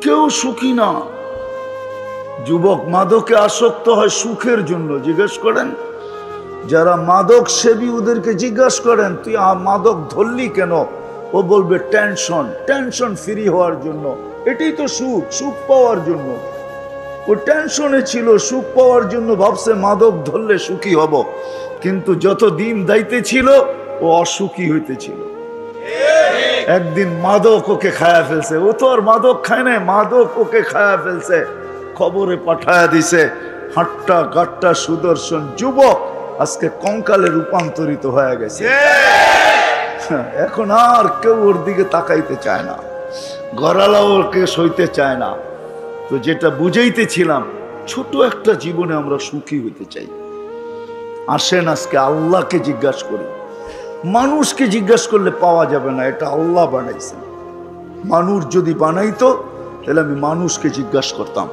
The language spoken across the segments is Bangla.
কেউ সুখী না। যুবক মাদকে আসক্ত হয় সুখের জন্য। জিজ্ঞেস করেন যারা মাদক সেবী ওদেরকে জিজ্ঞাসা করেন তুই মাদক ধরলি কেন, ও বলবে টেনশন, টেনশন ফ্রি হওয়ার জন্য। এটাই তো সুখ, সুখ পাওয়ার জন্য। ও টেনশনে ছিল, সুখ পাওয়ার জন্য ভাবছে মাদক ধরলে সুখী হব, কিন্তু যত দিন দাইতে ছিল ও অসুখী হইতেছিল। একদিন মাদক ওকে খায়া ফেলছে। ও তো আর মাদক খায় না, মাদক ওকে খায়া ফেলছে, খবরে পাঠায়া দিছে। হাট্টা গাট্টা সুদর্শন যুবক আজকে কঙ্কালে রূপান্তরিত হয়ে গেছে। এখন আর কেউ ওর দিকে তাকাইতে চায় না, গড়ালাও ওকে সইতে চায় না। তো যেটা বুঝাইতেছিলাম, ছোট একটা জীবনে আমরা সুখী হইতে চাই। আসেন আজকে আল্লাহকে জিজ্ঞাসা করি। মানুষকে জিজ্ঞাসা করলে পাওয়া যাবে না, এটা আল্লাহ বানাইছেন। মানুষ যদি বানাইতো তাহলে আমি মানুষকে জিজ্ঞাসা করতাম।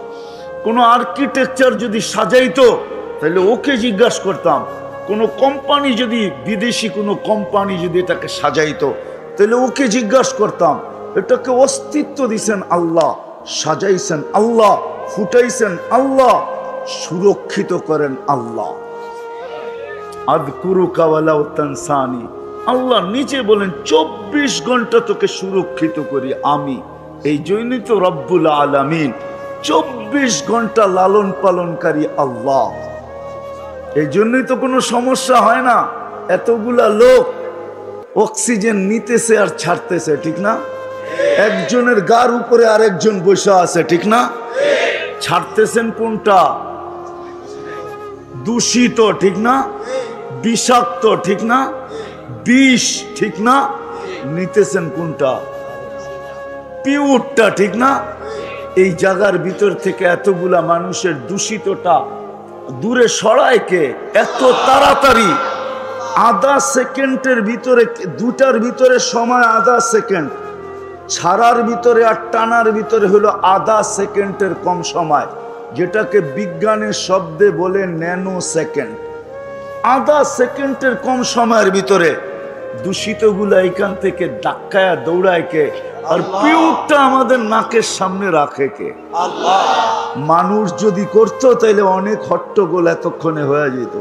কোনো আর্কিটেকচার যদি সাজাইতো তাহলে ওকে জিজ্ঞাসা করতাম। কোনো কোম্পানি যদি, বিদেশি কোনো কোম্পানি যদি এটাকে সাজাইতো তাহলে ওকে জিজ্ঞাসা করতাম। এটাকে অস্তিত্ব দিছেন আল্লাহ, সাজাইছেন আল্লাহ, ফুটাইছেন আল্লাহ, সুরক্ষিত করেন আল্লাহ। আযকুরুকা ওয়ালাউ তানসানি, আল্লাহ নিজে বলেন 24 ঘন্টা তোকে সুরক্ষিত করি আমি। এই জন্যই তো রব্বুল আলামিন, 24 ঘন্টা লালন পালনকারী আল্লাহ। এই জন্যই তো কোনো সমস্যা হয় না। এতগুলা লোক অক্সিজেন নিতেছে আর ছাড়তেছে, ঠিক না? একজনের গার উপরে আরেকজন বসে আছে, ঠিক না? ছাড়তেছেন কোনটা? দূষিত, ঠিক না? বিষাক্ত, ঠিক না? বিষ, ঠিক না? নিতেছেন কোনটা? পিউরটা, ঠিক না? এই জায়গার ভিতর থেকে এতগুলা মানুষের দূষিতটা দূরে সরায় কে? এত তাড়াতাড়ি আধা সেকেন্ডের ভিতরে, দুটার ভিতরে সময় আধা সেকেন্ড, ছাড়ার ভিতরে আর টানার ভিতরে হলো আধা সেকেন্ডের কম সময়, যেটাকে বিজ্ঞানের শব্দে বলে ন্যানো সেকেন্ড। আধা সেকেন্ডের কম সময়ের ভিতরে দূষিতগুলা এখান থেকে ধাক্কায় দৌড়ায় কে? আর পিউরটা আমাদের নাকের সামনে রাখে কে? আল্লাহ। মানুষ যদি করতো তাহলে অনেক হট্টগোল এতক্ষণে হয়ে যেত।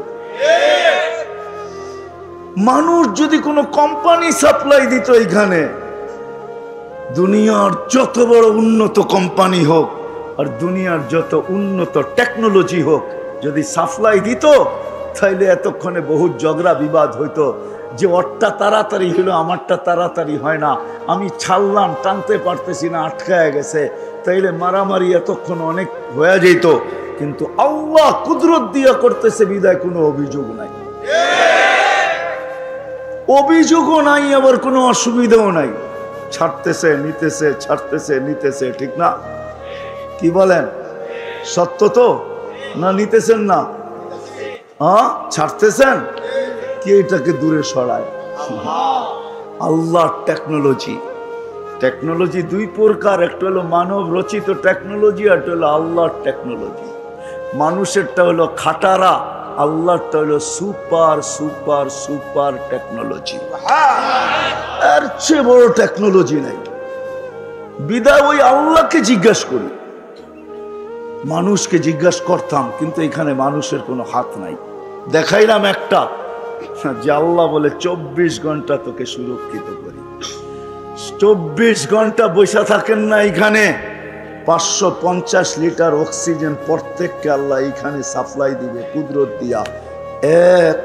মানুষ যদি কোনো কোম্পানি সাপ্লাই দিত এখানে, দুনিয়ার যত বড় উন্নত কোম্পানি হোক আর দুনিয়ার যত উন্নত টেকনোলজি হোক, যদি সাপ্লাই দিত তাইলে এতক্ষণে বহুত ঝগড়া বিবাদ হইতো, যে ওরটা তাড়াতাড়ি হলো আমারটা তাড়াতাড়ি হয় না, আমি ছাড়লাম টানতে পারতেছি না, আটকায় গেছে, তাইলে মারামারি এতক্ষণ অনেক হয়ে যেত। কিন্তু আল্লাহ কুদরত দিয়া করতেছে বিদায় কোনো অভিযোগ নাই, অভিযোগও নাই, আবার কোনো অসুবিধাও নাই। ছাড়তেছে নিতেছে, ছাড়তেছে নিতেছে, ঠিক না? কি বলেন? সত্য তো না? নিতেছেন না? হ্যাঁ, ছাড়তেছেন কি? এটাকে দূরে সরায় আল্লাহর টেকনোলজি। টেকনোলজি দুই প্রকার, একটা হলো মানব রচিত টেকনোলজি, আর একটা হলো আল্লাহর টেকনোলজি। মানুষেরটা হলো খাটারা, আল্লাহরটা হলো সুপার সুপার সুপার টেকনোলজি। এর চেয়ে বড় টেকনোলজি নাই। বিদায় ওই আল্লাহকে জিজ্ঞাসা করি। মানুষকে জিজ্ঞাসা করতাম, কিন্তু এখানে মানুষের কোনো হাত নাই। দেখাইলাম একটা, যে আল্লাহ বলে 24 ঘন্টা তোকে সুরক্ষিত করি। 24 ঘন্টা বসে থাকেন না এখানে। 550 লিটার অক্সিজেন প্রত্যেককে আল্লাহ এখানে সাপ্লাই দিবে কুদরত দিয়া, এক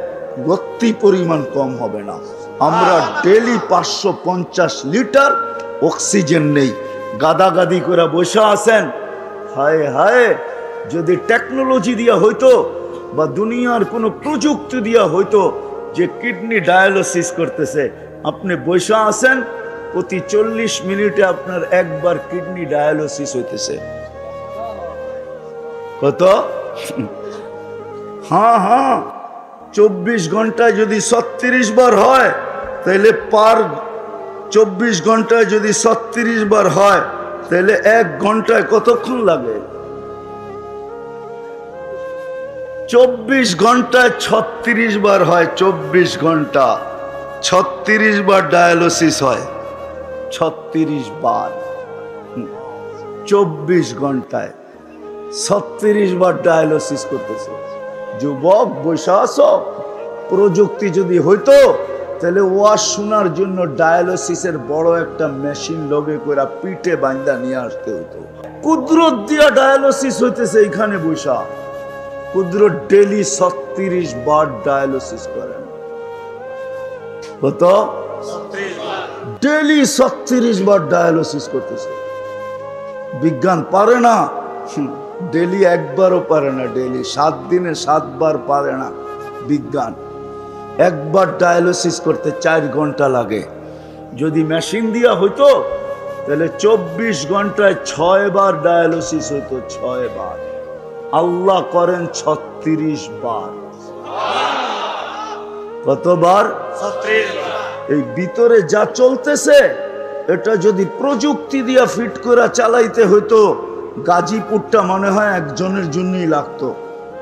গতি পরিমাণ কম হবে না। আমরা ডেলি 550 লিটার অক্সিজেন নেই। গাদাগাদি করে বসে আছেন। হায় হায়, যদি টেকনোলজি দিয়া হইতো বা দুনিয়ার কোনো প্রযুক্তি দিয়া হইতো যে কিডনি ডায়ালিসিস করতেছে, আপনি বসে আছেন, প্রতি 40 মিনিটে আপনার একবার কিডনি ডায়ালিসিস হইতেছে। কত? হ্যাঁ হ্যাঁ, 24 ঘন্টায় যদি 36 বার হয়, তাহলে পার 24 ঘন্টায় যদি 36 বার হয়, তাহলে 1 ঘন্টায় কতক্ষণ লাগে? 24 ঘন্টায় 36 বার হয়। 24 ঘন্টা 36 বার ডায়ালিসিস হয়। 36 বার 24 ঘন্টায় 36 বার ডায়ালিসিস করতেছে। যুবক বৈশা আছো, প্রযুক্তি যদি হইতো তাহলে ওয়াজ শোনার জন্য ডায়ালিসিসের বড় একটা মেশিন লগে করে পিঠে বাঁধা নিয়ে আসতে হতো। কুদরত দিয়া ডায়ালিসিস হইতেছে এইখানে বৈশা। কুদরত ডেলি 36 বার ডায়ালিসিস করেন। কত? ডেলি 36 বার ডায়ালিসিস করতেছে। বিজ্ঞান পারে না, ডেলি একবারও পারে না, ডেলি 7 দিনে 7 বার পারে না বিজ্ঞান। একবার ডায়ালিসিস করতে 4 ঘন্টা লাগে। যদি মেশিন দিয়া হইতো তাহলে 24 ঘন্টায় 6 বার ডায়ালিসিস হইতো, 6 বার। আল্লাহ করেন 36 বার। কতবার? 36 বার। এই ভিতরে যা চলতেছে এটা যদি প্রযুক্তি দিয়া ফিট করে চালাইতে হইতো, গাজীপুরটা মনে হয় একজনের জন্যই লাগতো।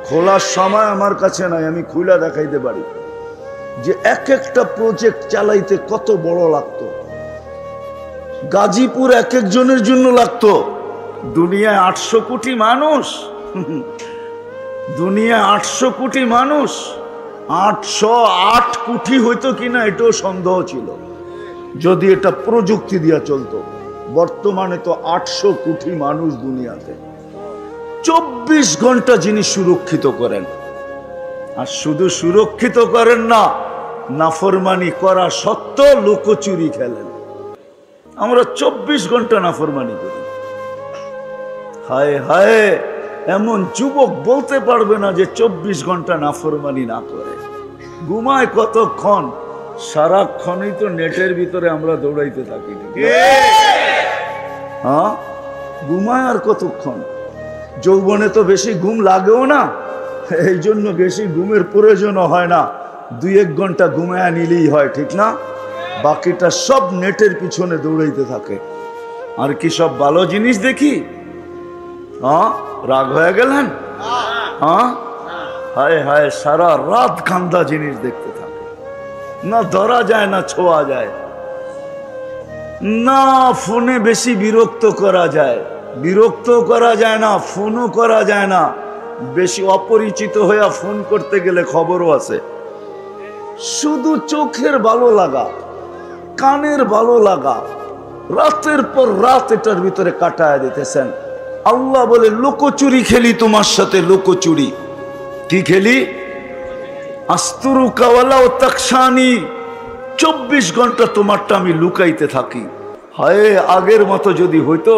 খোলার সময় আমার কাছে নাই, আমি খুলে দেখাইতে পারি যে এক একটা প্রজেক্ট চালাইতে কত বড় লাগতো। গাজীপুর এক একজনের জন্য লাগতো। দুনিয়ায় 800 কোটি মানুষ, দুনিয়ায় 800 কোটি মানুষ, 808 কোটি হইতো কিনা এটাও সন্দেহ ছিল যদি এটা প্রযুক্তি দিয়া চলতো। বর্তমানে তো 800 কোটি মানুষ দুনিয়াতে। 24 ঘন্টা যিনি সুরক্ষিত করেন, আর শুধু সুরক্ষিত করেন না, নাফরমানি করা সত্ত্বেও লুকোচুরি খেলেন। আমরা 24 ঘন্টা নাফরমানি করি। হায় হায়, এমন যুবক বলতে পারবে না যে 24 ঘন্টা নাফরমানি না করে। ঘুমায় কতক্ষণ? সারাক্ষণই তো নেটের ভিতরে আমরা দৌড়াইতে থাকি। হ্যাঁ, ঘুমায় আর কতক্ষণ? যৌবনে তো বেশি ঘুম লাগেও না, এই জন্য বেশি ঘুমের প্রয়োজনও হয় না। 2-1 ঘন্টা ঘুমায় নিলেই হয়, ঠিক না? বাকিটা সব নেটের পিছনে দৌড়াইতে থাকে। আর কি সব ভালো জিনিস দেখি? হ্যাঁ, রাগ হয়ে গেলেন? হ্যাঁ, হায় হায়, সারা রাত কান্দা জিনিস দেখতে থাকে। না ধরা যায় না ছোঁয়া যায়, না ফোনে বেশি বিরক্ত করা যায়, বিরক্ত করা যায় না, ফোনও করা যায় না। বেশি অপরিচিত হয়ে ফোন করতে গেলে খবরও আছে। শুধু চোখের ভালো লাগা, কানের ভালো লাগা, রাতের পর রাত এটার ভিতরে কাটায় দিতেছেন। আল্লাহ বলে লুকোচুরি খেলি তোমার সাথে, লুকোচুরি। কি খেলি? আস্তুরু কাওয়ালা ও তাকসানি। 24 ঘন্টা তোমারটা আমি লুকাইতে থাকি। হায়, আগের মতো যদি হইতো।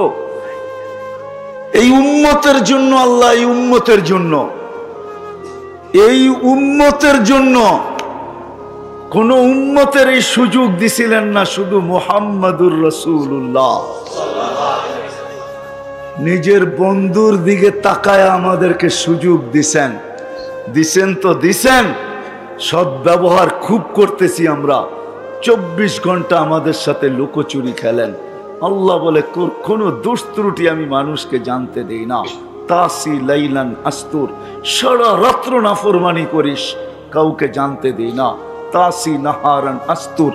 এই উম্মতের জন্য আল্লাহ, এই উম্মতের জন্য, এই উম্মতের জন্য কোন উম্মতের এই সুযোগ দিছিলেন না, শুধু মুহাম্মাদুর রাসূলুল্লাহ নিজের বন্ধুর দিকে তাকায় আমাদেরকে সুযোগ দিছেন। দিছেন তো দিছেন, সদ্ব্যবহার খুব করতেছি আমরা। 24 ঘন্টা আমাদের সাথে লুকোচুরি খেলেন। আল্লাহ বলে কোনো দোষ ত্রুটি আমি মানুষকে জানতে দেই না। তাসি লাইলান আস্তুর, সারা রাত্র নাফরমানি করিস, কাউকে জানতে দেই না। তাসি নাহারান আস্তুর,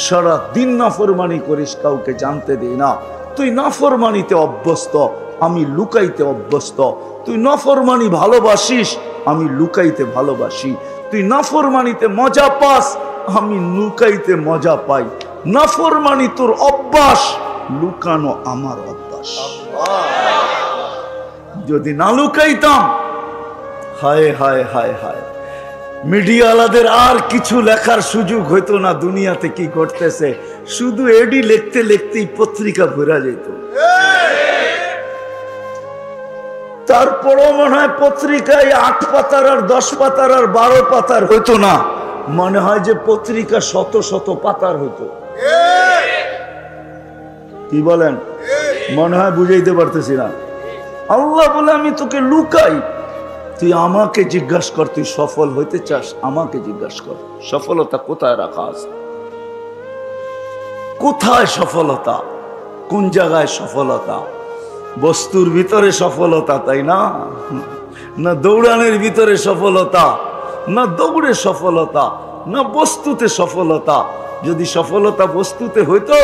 সারা দিন নাফরমানি করিস, কাউকে জানতে দেই না। তুই নাফরমানিতে অভ্যস্ত, আমি লুকাইতে অভ্যস্ত। তুই নাফরমানি ভালোবাসিস, আমি লুকাইতে ভালোবাসি। তুই নাফরমানিতে মজা পাস, আমি লুকাইতে মজা পাই। নাফরমানি তোর অভ্যাস, লুকানো আমার অভ্যাস। যদি না লুকাইতাম, হায় হায় হায় হায়, মিডিয়াওয়ালাদের আর কিছু লেখার সুযোগ হইতো না দুনিয়াতে কি ঘটতেছে। শুধু এডি লিখতে লিখতেই পত্রিকা ভরা যেত। তারপরও মনে হয় পত্রিকায় 8 পাতার আর 10 পাতার আর 12 পাতার হইতো না, মনে হয় যে পত্রিকা শত শত পাতার হইতো। কি বলেন? মনে হয় বুঝাইতে পারতেছি না। আল্লাহ বলে আমি তোকে লুকাই, তুই আমাকে জিজ্ঞাসা কর, তুই সফল হইতে চাস, আমাকে জিজ্ঞাসা কর সফলতা কোথায় রাখা আছে। কোথায় সফলতা? কোন জায়গায় সফলতা? বস্তুর ভিতরে সফলতা, তাই না? না দৌড়ানোর ভিতরে সফলতা, না দৌড়ে সফলতা, না বস্তুতে সফলতা। যদি সফলতা বস্তুতে হইতো,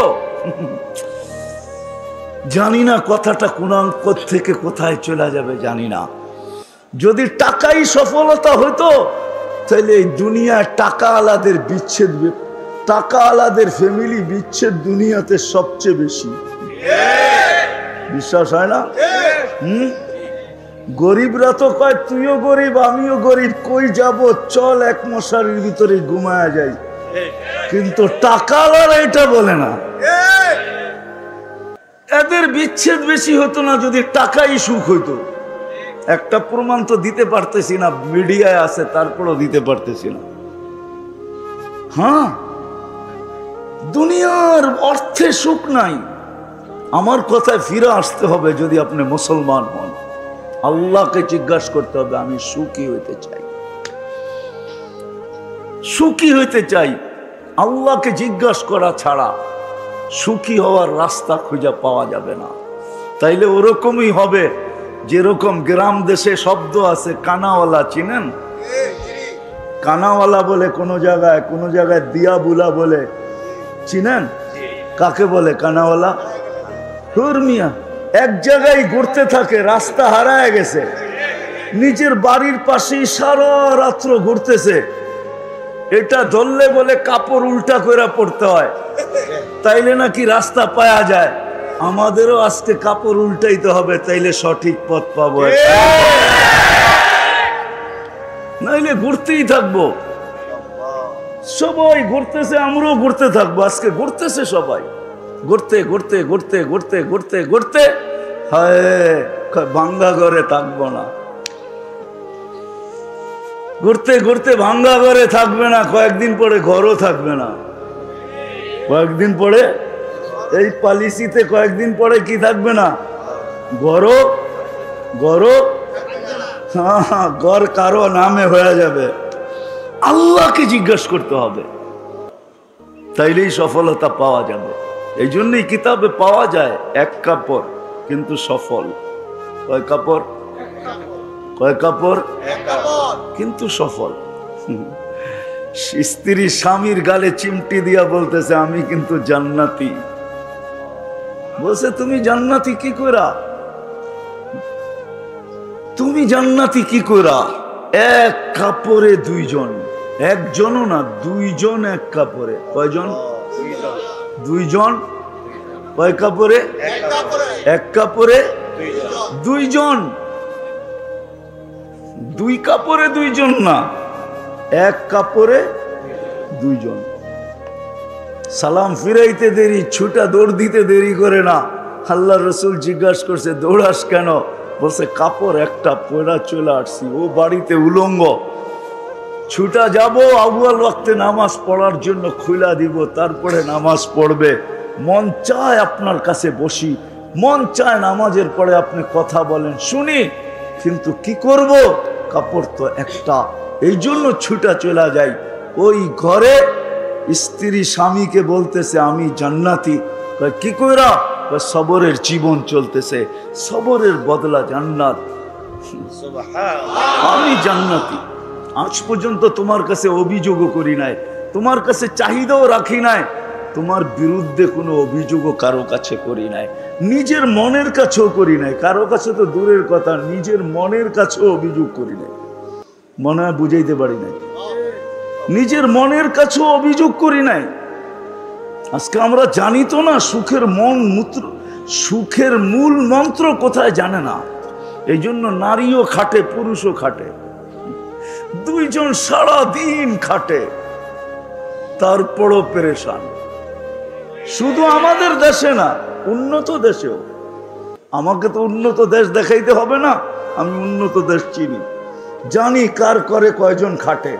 জানি না কথাটা কোন থেকে কোথায় চলে যাবে জানি না। যদি টাকাই সফলতা হতো তাহলে এই দুনিয়ায় টাকা আলাদের বিচ্ছেদ, টাকা আলাদের ফ্যামিলি বিচ্ছেদ দুনিয়াতে সবচেয়ে বেশি। বিশ্বাস হয় না? গরিবরা তো কয় তুইও গরিব আমিও গরিব, কই যাব, চল এক মশারির ভিতরে ঘুমায়া যাই। কিন্তু টাকা আলারা এটা বলে না। এদের বিচ্ছেদ বেশি হতো না যদি টাকাই সুখ হইতো। একটা প্রমাণ তো দিতে পারতেছি না, মিডিয়ায় আছে তারপরও দিতে পারতেছি না। হ্যাঁ, দুনিয়ার অর্থে সুখ নাই। আমার কথায় ফিরে আসতে হবে। যদি আপনি মুসলমান হন, আল্লাহকে জিজ্ঞাসা করতে হবে আমি সুখী হইতে চাই, সুখী হইতে চাই। আল্লাহকে জিজ্ঞাসা করা ছাড়া সুখী হওয়ার রাস্তা খুঁজে পাওয়া যাবে না। তাইলে ওরকমই হবে যেরকম গ্রাম দেশে শব্দ আছে কানাওয়ালা, চিনেন? কানাওয়ালা বলে কোন জায়গায় দিয়াবুলা বলে, চিনেন? কাকে বলে কানাওয়ালা? হুরমিয়া এক জায়গায় ঘুরতে থাকে, রাস্তা হারায় গেছে, নিজের বাড়ির পাশেই সারা রাত্র ঘুরতেছে। এটা ধরলে বলে কাপড় উল্টা করে পড়তে হয়, তাইলে নাকি রাস্তা পাওয়া যায়। আমাদেরও আজকে কাপড় উল্টাইতে হবে, তাইলে সঠিক পথ পাবো, নাইলে ঘুরতেই থাকবো। সবাই ঘুরতেছে, আমরাও ঘুরতে থাকবো। আজকে ঘুরতেছে সবাই, ঘুরতে ঘুরতে ঘুরতে ঘুরতে ঘুরতে ঘুরতে হায় ভাঙ্গা ঘরে থাকবো না। ঘুরতে ঘুরতে ভাঙ্গা ঘরে থাকবে না, কয়েকদিন পরে ঘরও থাকবে না। কয়েকদিন পরে এই পলিসিতে কয়েকদিন পরে কি থাকবে না? ঘরও ঘর কারো নামে হয়ে যাবে। আল্লাহকে জিজ্ঞাসা করতে হবে, তাইলেই সফলতা পাওয়া যাবে। এই জন্যই কিতাবে পাওয়া যায় এক কাপড় কিন্তু সফল। কয় কাপড়? কয় কাপড়? কিন্তু সফল। স্ত্রী স্বামীর গালে চিমটি দিয়া বলতেছে আমি কিন্তু জান্নাতি। বলছে তুমি জান্নাতি কি কইরা? তুমি জান্নাতি কি কইরা? এক কাপড়ে দুইজন, একজনও না দুইজন এক কাপড়ে। কয়জন? দুইজন। কয় কাপড়ে? এক কাপড়ে দুইজন। দুই কাপড়ে দুইজন না, এক কাপড়ে দুইজন। সালাম ফিরাইতে দেরি, ছুটা দৌড় দিতে দেরি করে না। আল্লাহ রসুল জিজ্ঞাসা করছে দৌড়াস কেন? বলছে কাপড় একটা পয়রা চলে আসছি, ও বাড়িতে উলঙ্গ, ছুটা যাব আউয়াল ওয়াক্তে নামাজ পড়ার জন্য খুলা দিব, তারপরে নামাজ পড়বে। মন চায় আপনার কাছে বসি, মন চায় নামাজের পরে আপনি কথা বলেন শুনি, কিন্তু কি করব, কাপড় তো একটা, এই জন্য ছুটা চলে যাই। ওই ঘরে স্ত্রী স্বামীকে বলতেছে আমি জান্নাতি। কি কইরা? সবরের জীবন চলতেছে, সবরের বদলা জান্নাত। আমি জান্নাতি। আজ পর্যন্ত তোমার কাছে অভিযোগও করি নাই, তোমার কাছে চাহিদাও রাখি নাই, তোমার বিরুদ্ধে কোনো অভিযোগও কারো কাছে করি নাই, নিজের মনের কাছেও করি নাই। কারো কাছে তো দূরের কথা, নিজের মনের কাছেও অভিযোগ করি নাই। মনে হয় বুঝাইতে পারি নাই, নিজের মনের কাছেও অভিযোগ করি নাই। আজকে আমরা জানি তো না সুখের সুখের মূল মন্ত্র কোথায় জানে না। এই জন্য নারীও খাটে পুরুষও খাটে, দুইজন সারা দিন খাটে, তারপরও পেরেশান। শুধু আমাদের দেশে না, উন্নত দেশেও। আমাকে তো উন্নত দেশ দেখাইতে হবে না, আমি উন্নত দেশ চিনি, জানি কার করে কয়জন খাটে।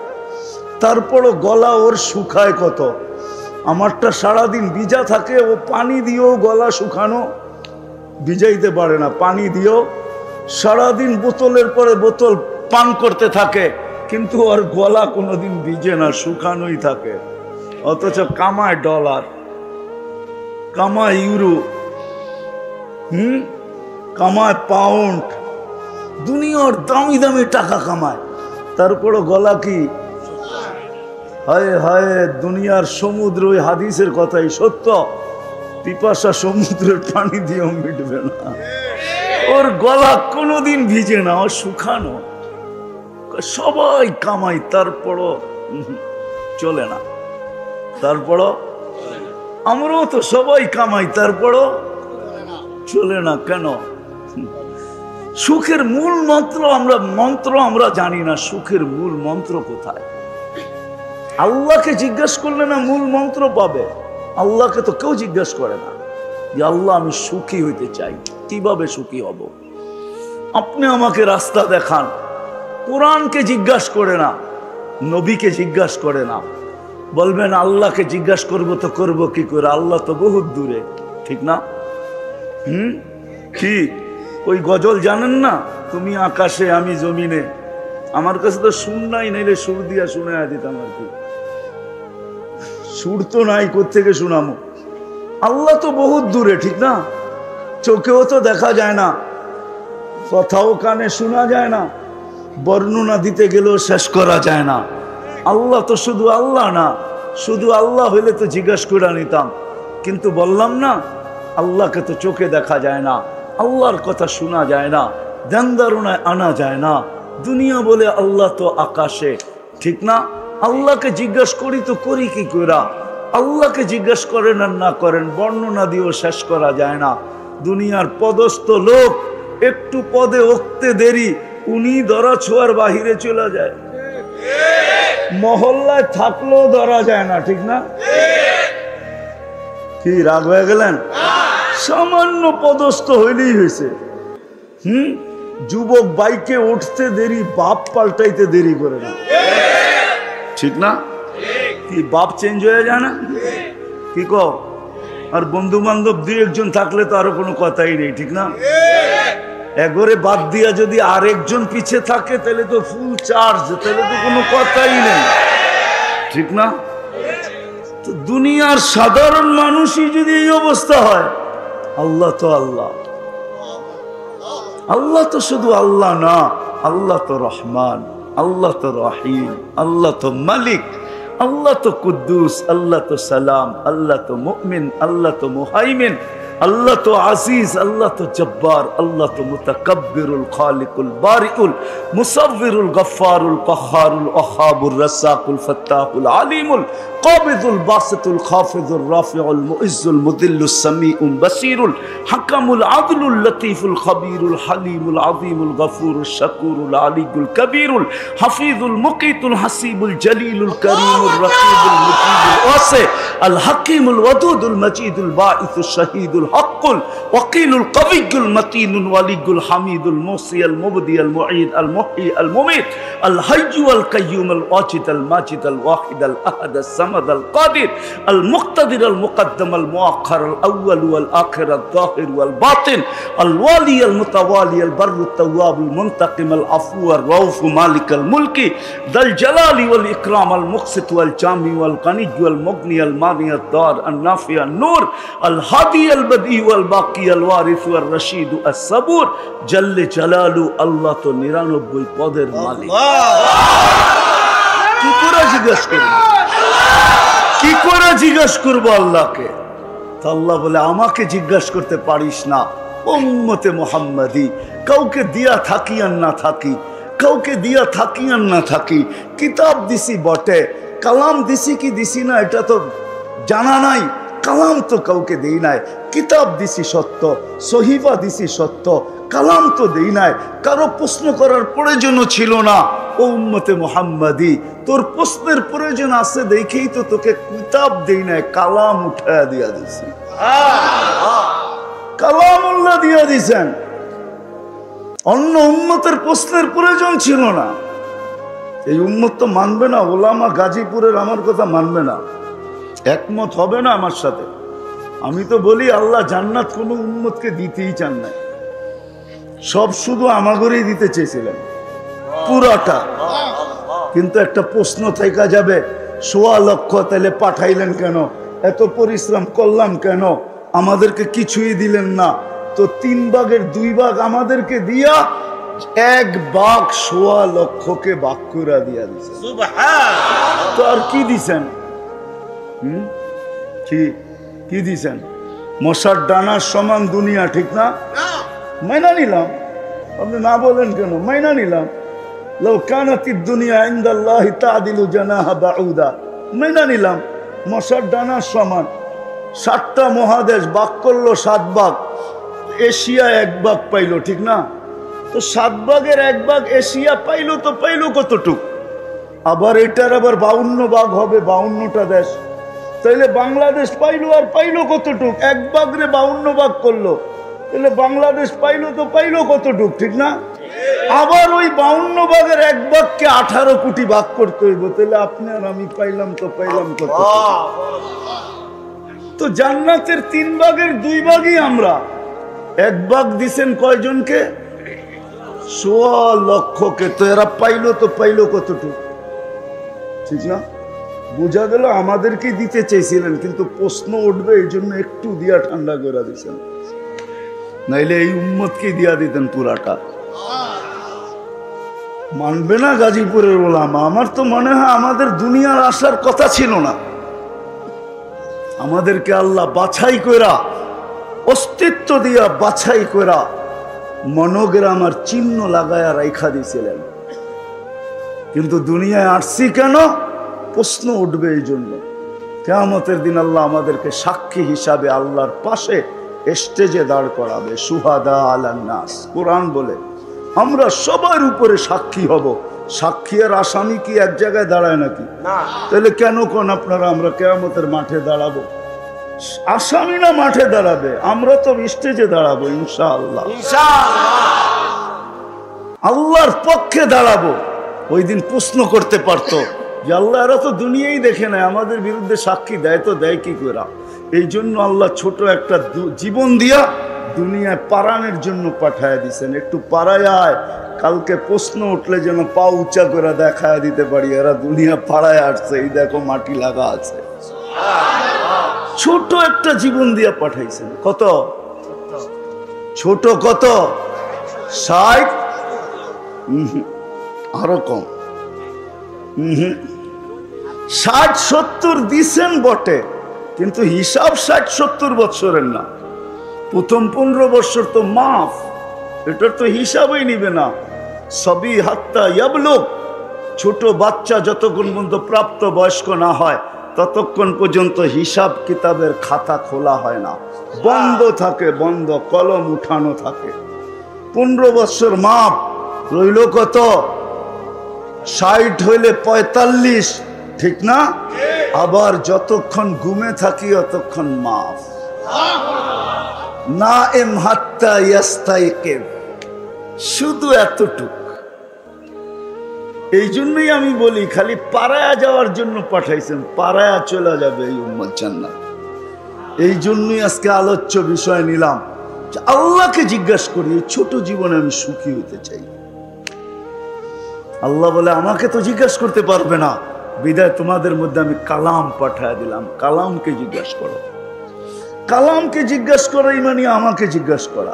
তারপরও গলা ওর শুকায় কত। আমারটা সারাদিন ভিজা থাকে, ও পানি দিয়েও গলা শুকানো, ভিজাইতে পারে না, পানি দিয়েও সারাদিন বোতলের পরে বোতল পান করতে থাকে, কিন্তু ওর গলা কোনোদিন ভিজে না, শুকানোই থাকে। অথচ কামায় ডলার, কামায় ইউরো, কামায় পাউন্ড, দুনিয়ার দামি দামি টাকা কামায়, তারপরও গলা কি? হায় হায়, দুনিয়ার সমুদ্র। ওই হাদিসের কথাই সত্য, পিপাসা সমুদ্রের পানি দিয়েও মিটবে না। ওর গলা কোনোদিন ভিজে না, ও শুকানো। সবাই কামাই, তারপরও চলে না। তারপরও আমরাও তো সবাই কামাই, তারপরও চলে না। কেন? সুখের মূল মন্ত্র আমরা জানি না। সুখের মূল মন্ত্র কোথায়? আল্লাহকে জিজ্ঞেস করলে না মূল মন্ত্র পাবে। আল্লাহকে তো কেউ জিজ্ঞেস করে না যে আল্লাহ আমি সুখী হইতে চাই, কিভাবে সুখী হব? আপনি আমাকে রাস্তা দেখান। কোরআনকে জিজ্ঞাসা করে না, নবীকে জিজ্ঞাসা করে না। বলবেন আল্লাহকে জিজ্ঞাসা করবো তো করবো কি করে? আল্লাহ তো বহুত দূরে, ঠিক না? কি ওই গজল জানেন না, তুমি আকাশে আমি জমিনে? আমার কাছে তো সুর নাই, নাইলে সুর দিয়া শুনে দিতাম আর কি। সুর তো নাই, কোত্থেকে শুনামো? আল্লাহ তো বহুত দূরে, ঠিক না? চোখেও তো দেখা যায় না, কথাও কানে শোনা যায় না, বর্ণনা দিতে গেলেও শেষ করা যায় না। আল্লাহ তো শুধু আল্লাহ না। শুধু আল্লাহ হইলে তো জিজ্ঞাসা করে নিতাম, কিন্তু বললাম না আল্লাহকে তো চোখে দেখা যায় না, আল্লাহর কথা শোনা যায় না, ধ্যান ধারণায় আনা যায় না। দুনিয়া বলে আল্লাহ তো আকাশে, ঠিক না? আল্লাহকে জিজ্ঞাসা করি তো করি কি করা? আল্লাহকে জিজ্ঞাসা করেন আর না করেন, বর্ণনা দিয়েও শেষ করা যায় না। দুনিয়ার পদস্থ লোক একটু পদে উঠতে দেরি, উনি ধরা ছোঁয়ার বাহিরে চলে যায়। মহল্লায় থাকলেও ধরা যায় না, ঠিক না? কি রাগ হয়ে গেলেন? সামান্য পদস্থ হইলেই হয়েছে। যুবক বাইকে উঠতে দেরি, বাপ পাল্টাইতে দেরি করে না, ঠিক না? কি বাপ চেঞ্জ হয়ে যায় না? কি কও? আর বন্ধু বান্ধব দুই একজন থাকলে তো আরো কোনো কথাই নেই, ঠিক না? একবারে বাদ দিয়া যদি আরেকজন পিছে থাকে তাহলে তো ফুল চার্জ, তাহলে তো কোনো কথাই নেই, ঠিক না? তো দুনিয়ার সাধারণ মানুষই যদি এই অবস্থা হয়, আল্লাহ তো আল্লাহ। আল্লাহ তো শুধু আল্লাহ না, আল্লাহ তো রহমান, আল্লাহ তো রহিম, আল্লাহ তো মালিক, আল্লাহ তো কুদ্দুস, আল্লাহ তো সালাম, আল্লাহ তো মুমিন, আল্লাহ তো মুহাইমিন, আল্লাহ তো আজিজ, আল্লাহ তো জব্বার, আল্লাহ তো মুতাকাব্বিরুল খালিকুল বারিউল মুসাవ్বিরুল গফফারুল কাহ্হারুল ওয়াহ্হাবুর রাসাকুল ফাত্তাহুল আলিমুল কাবিদুল বাসিতুল খাফিজুর রাফিউল মুইজ্জুল মুদিল্লুস সামিউল বাসিরুল হাকামুল আদলুল লতীফুল খবীরুল হালিমুল আযীমুল গফুরুশ শাকুরুল আলিয়ুল কবীরুল হাফিজুল মুকিতুল হাসিবুল জলিলুল করিমুর রকিবুল মুজিবুল ওয়াসি আল হাকিমুল ওয়াদুদুল মজিদুল বাঈসুশ শাহীদুল হাক্কুল ওয়াকিলুল কবিয়্যুল মতিনুল ওয়ালিয়ুল হামিদুল মুসি আল মুবদি আল মুঈদ আল মুহয়ি আল মুমীত আল হাইয়্যু আল কাইয়্যুম আল ওয়াজিদ আল মাজিদ আল ওয়াহিদ আল আহাদ আস সামাদ আল কাদির আল মুক্তাদির আল মুকদ্দম আল মুআখ্খার আল আউয়াল ওয়াল আখির আল যাহির ওয়াল বাতিন আল ওয়ালি আল মুতাওয়ালি আল বাররু আত তাওয়াব আল মুনতাকিম আল আফু আর রাউফ মালিক আল মুলকি দাল জালালি ওয়াল ইকরাম আল মুকসিত ওয়াল জামি ওয়াল গনি ওয়াল মুগনি আল মানি আল দার আল নাফি আল নূর আল হাদি আল বদি ওয়াল বাকি আল ওয়ারিস ওয়াল রশিদ আস সাবুর জল্লে জালালু। আল্লাহ তো 99 পদের মালিক। কি করে জিজ্ঞেস করব? কি করে জিজ্ঞেস করব আল্লাহকে? তো আল্লাহ বলে আমাকে জিজ্ঞেস করতে পারিস না, উম্মতে মুহাম্মাদি। কাউকে দিয়া থাকি আর না থাকি, কাউকে দিয়া থাকি আর না থাকি, কিতাব দিছি বটে, কালাম দিছি কি দিছি না এটা তো জানা নাই। কালাম তো কাউকে দেই নাই, কিতাব দিছি সত্য, সহিফা দিছি সত্য, কালাম তো দেই নাই। কারো প্রশ্ন করার প্রয়োজনও ছিল না। ও উম্মতে মুহাম্মাদি, তোর প্রশ্নের প্রয়োজন আছে দেখেই তো তোকে কিতাব দেই নাই, কালাম উঠায়া দিয়া দিছি। কালামুল্লাহ দিয়া দিছেন। অন্য উম্মতের প্রশ্নের প্রয়োজন ছিল না। এই উম্মত তো মানবে না, ওলামা গাজীপুরের আমার কথা মানবে না, একমত হবে না আমার সাথে। আমি তো বলি আল্লাহ জান্নাত কোনো উম্মতকে দিতেই চান না, সব শুধু আমাগরেই দিতে চেয়েছিলেন পুরাটা। কিন্তু একটা প্রশ্ন থেকে যাবে, ১৬ লক্ষ তাহলে পাঠাইলেন কেন? এত পরিশ্রম করলাম কেন? আমাদেরকে কিছুই দিলেন না। তো 3 ভাগের 2 ভাগ আমাদেরকে দিয়া 1 ভাগ ১৬ লক্ষকে ভাগ করে দিয়া দিছে। তো আর কি দিছেন? কি দিছেন? মশার ডানার সমান দুনিয়া, ঠিক না? মাইনা নিলাম, আপনি না বলেন কেন? মাইনা নিলাম। লাউ কানাতিদ দুনিয়া ইনদাল্লাহি তাদিলু জানাহা বাউদা, মাইনা নিলাম মশার ডানার সমান। 7টা মহাদেশ ভাগ করলো 7 ভাগ, এশিয়া 1 ভাগ পাইলো, ঠিক না? তো 7 ভাগের 1 ভাগ এশিয়া পাইলো, তো পাইলো কতটুক? আবার এটার আবার 52 ভাগ হবে, 52টা দেশ। তাইলে বাংলাদেশ পাইলো, আর পাইলো কতটুক? 1 ভাগ রে 52 ভাগ করলো, তাহলে বাংলাদেশ পাইলো, তো পাইলো কতটুক, ঠিক না? আবার ওই 52 ভাগের 1 ভাগকে 18 কোটি ভাগ করতে হইব, তাহলে আপনি আর আমি পাইলাম, তো পাইলাম কত? তো জান্নাতের 3 ভাগের 2 ভাগই আমরা। 1 ভাগ দিছেন কয়জনকে? 1.25 লক্ষকে। তো এরা পাইলো, তো পাইলো কতটুকু, ঠিক না? বোঝা গেল আমাদেরকে দিতে চেয়েছিলেন, কিন্তু প্রশ্ন উঠবে এই জন্য একটু দিয়া ঠান্ডা করে দিচ্ছেন, নাইলে এই উম্মতকে দিয়া দিতেন পুরাটা। মানবে না গাজীপুরের ওলামা। আমার তো মনে হয় আমাদের দুনিয়ার আসার কথা ছিল না। আমাদেরকে আল্লাহ বাছাই কইরা, অস্তিত্ব দিয়া বাছাই কইরা মনোগ্রাম আর চিহ্ন লাগায়া রাইখা দিয়েছিলেন। কিন্তু দুনিয়ায় আসছি কেন? প্রশ্ন উঠবে এই জন্য। কিয়ামতের দিন আল্লাহ আমাদেরকে সাক্ষী হিসাবে আল্লাহর পাশে স্টেজে দাঁড় করাবে। সুহাদা আলান নাস, কোরআন বলে আমরা সবার উপরে সাক্ষী হব। সাক্ষী আর আসামি কি এক জায়গায় দাঁড়ায় নাকি? তাহলে কেন কোন আপনারা আমরা কিয়ামতের মাঠে দাঁড়াবো? আসামি না মাঠে দাঁড়াবে, আমরা তো স্টেজে দাঁড়াবো ইনশাআল্লাহ। আল্লাহর পক্ষে দাঁড়াবো। ওই দিন প্রশ্ন করতে পারতো যে আল্লাহ, এরা তো দুনিয়াই দেখে নেয়, আমাদের বিরুদ্ধে সাক্ষী দেয় তো দেয় কি করে? এই জন্য আল্লাহ ছোট একটা জীবন দিয়া দুনিয়ায় পারানের জন্য পাঠায় দিছেন। একটু পাড়ায় আয়, কালকে প্রশ্ন উঠলে যেন পা উঁচা করে দেখায় দিতে পারি এরা দুনিয়া পাড়ায় আসছে, এই দেখো মাটি লাগা আছে। ছোট একটা জীবন দিয়া পাঠাইছেন। কত ছোট? কত? 60? আরো কম। 60-70 দিছেন বটে, কিন্তু হিসাব 60-70 বছরের না। প্রথম 15 বছর তো মাফ, এটার তো হিসাবই নিবে না। সবই হাত্তা ইয়াবলুগ, ছোট বাচ্চা যতক্ষণ পর্যন্ত প্রাপ্ত বয়স্ক না হয় ততক্ষণ পর্যন্ত হিসাব কিতাবের খাতা খোলা হয় না, বন্ধ থাকে, বন্ধ, কলম উঠানো থাকে। 15 বছর মাপ রইল কত? 60 হইলে 45, ঠিক না? আবার যতক্ষণ ঘুমে থাকি অতক্ষণ মাফ। না এম হাত্তা ইয়াস্তাইকিব, শুধু এতটুক। এই জন্যই আমি বলি খালি পাড়ায়া যাওয়ার জন্য পাঠাইছেন, পাড়ায়া চলে যাবে এই উম্মত জান্নাত। এই জন্যই আজকে আলোচ্য বিষয় নিলাম যে আল্লাহকে জিজ্ঞাসা করি এই ছোট জীবনে আমি সুখী হতে চাই। আল্লাহ বলে আমাকে তো জিজ্ঞাসা করতে পারবে না, বিদায় তোমাদের মধ্যে আমি কালাম পাঠায় দিলাম। কালামকে জিজ্ঞাসা করো। কালামকে জিজ্ঞাসা করা মানে আমাকে জিজ্ঞাসা করা।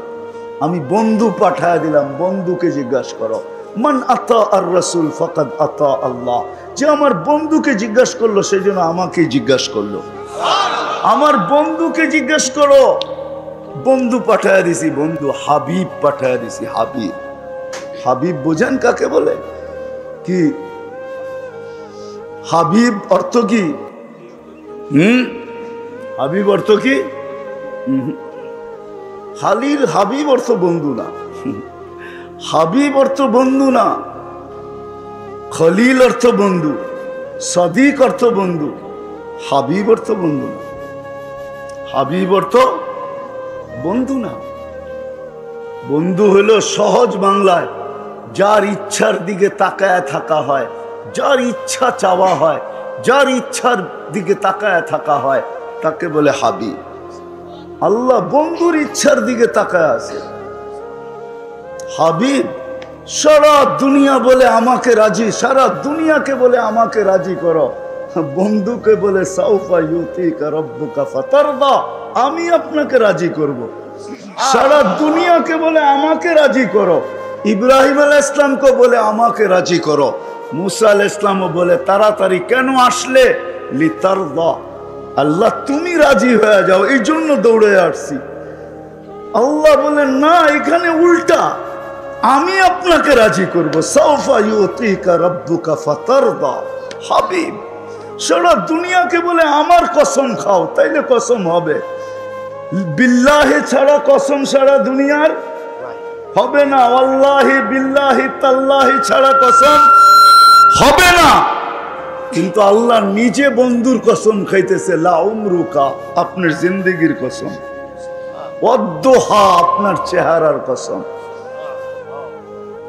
আমি বন্ধু পাঠায় দিলাম, বন্ধুকে জিজ্ঞাসা করো। মান আতা আর রাসূল ফাকাদ আতা আল্লাহ। যে আমার বন্ধুকে জিজ্ঞাসা করলো সেই জন্য আমাকে জিজ্ঞাসা করলো। আমার বন্ধুকে জিজ্ঞাসা করো। বন্ধু পাঠায় দিছি, বন্ধু হাবিব পাঠায় দিছি। হাবিব, হাবিব বোঝেন কাকে বলে? কি হাবিব অর্থ কি? হাবিব অর্থ কি? হালির হাবিব অর্থ বন্ধু না। হাবিব অর্থ বন্ধু না। খলিল অর্থ বন্ধু, সাদিক অর্থ বন্ধু, হাবিব অর্থ বন্ধু না। হাবিব অর্থ বন্ধু না। বন্ধু হলো সহজ বাংলায় যার ইচ্ছার দিকে তাকায় থাকা হয়, যার ইচ্ছা চাওয়া হয়, যার ইচ্ছার দিকে তাকায় থাকা হয়, তাকে বলে হাবিব। আল্লাহ বন্ধুর ইচ্ছার দিকে তাকায় আছে। হাবিব সারা দুনিয়া বলে আমাকে রাজি, সারা দুনিয়াকে বলে আমাকে রাজি করো। বন্ধুকে বলে সাউফা ইউতিকা রাব্বুকা ফাতারদা, আমি আপনাকে রাজি করব। সারা দুনিয়াকে বলে আমাকে রাজি করো। ইব্রাহিম আলাইহিস সালামকে বলে আমাকে রাজি করো। মুসা আলাইহিস সালামও বলে তাড়াতাড়ি কেন আসলে? লিতারদা, আল্লাহ তুমি রাজি হয়ে যাও, এই জন্য দৌড়ে আসছি। আল্লাহ বলেন না, এখানে উল্টা, আমি আপনাকে রাজি করবো। সাউফা ইউতিকা রাব্বুকা ফাতারদা। হাবিব সারা দুনিয়াকে বলে আমার কসম খাও, তাইলে কসম হবে। বিল্লাহি ছাড়া কসম সারা দুনিয়ার হবে না, আল্লাহি বিল্লাহি তাল্লাহি ছাড়া কসম হবে না। কিন্তু আল্লাহ নিজে বন্ধুর কসম খাইতেছে, লা উমরুকা, আপনার জিন্দেগির কসম, ওয়াদ্দুহা, আপনার চেহারার কসম,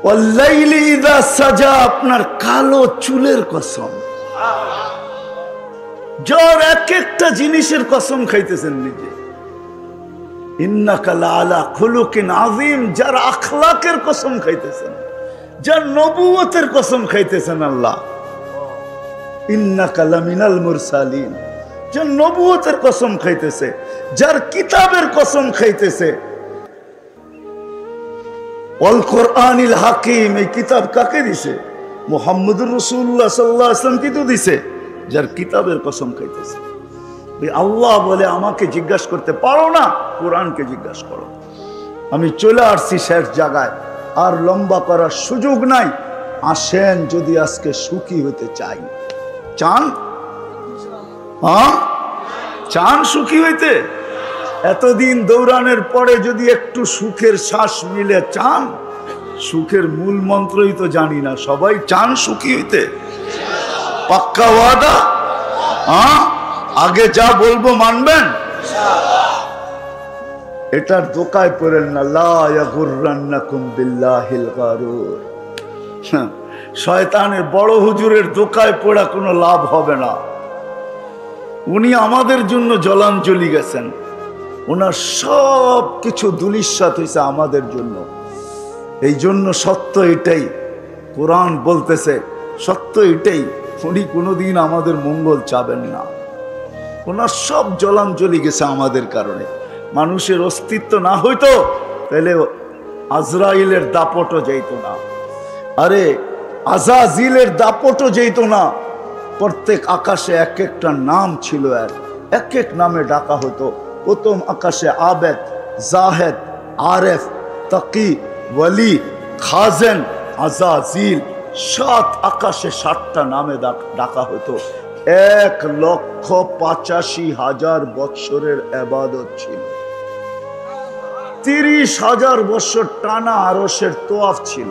ওয়াল্লাইলি ইযা সাজা, আপনার কালো চুলের কসম। যার এক একটা জিনিসের কসম খাইতেছেন নিজে। ইন্নাকা লাআলা খুলুকিন আযীম, যার আখলাকের কসম খাইতেছেন, যার নবুয়তের কসম খাইতেছেন আল্লাহ। ইন্নাকা লামিনাল মুরসালিন, যার নবুয়তের কসম খাইতেছে, যার কিতাবের কসম খাইতেছে। ওয়াল কোরআনিল হাকিম, এই কিতাব কাকে দিছে? মুহাম্মদুর রাসূলুল্লাহ সাল্লাল্লাহু আলাইহি ওয়াসাল্লাম কি তো দিছে? যার কিতাবের কসম খাইতেছে। আল্লাহ বলে আমাকে জিজ্ঞাসা করতে পারো না, কোরআনকে জিজ্ঞাসা করো। আমি চলে আসছি শেষ জায়গায়, আর লম্বা করার সুযোগ নাই। আসেন, যদি আজকে সুখী হতে চাই। চান? হ্যাঁ, চান সুখী হইতে? এতদিন দৌড়ানোর পরে যদি একটু সুখের শ্বাস মিলে, চান? সুখের মূল মন্ত্রই তো জানি না, সবাই চান সুখী হইতে? পাক্কা ওয়াদা? হ্যাঁ, আগে যা বলবো মানবেন? এটার দোকায় পড়েন না, লা ইয়াগুররান্নাকুম বিল্লাহিল গারুর। শয়তানের বড় হুজুরের দোকায় পড়া কোনো লাভ হবে না। উনি আমাদের জন্য জলাঞ্জলি গেছেন, ওনার সব কিছু ধূলিসাৎ হয়েছে আমাদের জন্য। এই জন্য সত্য এটাই, কোরআন বলতেছে সত্য এটাই, উনি কোনোদিন আমাদের মঙ্গল চাবেন না। ওনার সব জলাঞ্জলি গেছে আমাদের কারণে। মানুষের অস্তিত্ব না হইতো তাহলে আজরাইলের দাপটও যেত না, আরে আজাজিলের দাপটও যেত না। প্রত্যেক আকাশে এক একটা নাম ছিল, এক এক নামে ডাকা হতো। প্রথম আকাশে আবেদ, জাহেদ, আরেফ, তাকি, ওয়ালি, খাজেন, আজাজিল। 7 আকাশে 7টা নামে ডাকা হতো। 1,85,000 বৎসরের ইবাদত ছিল। 30,000 বৎসর টানা আরশের তোয়াফ ছিল।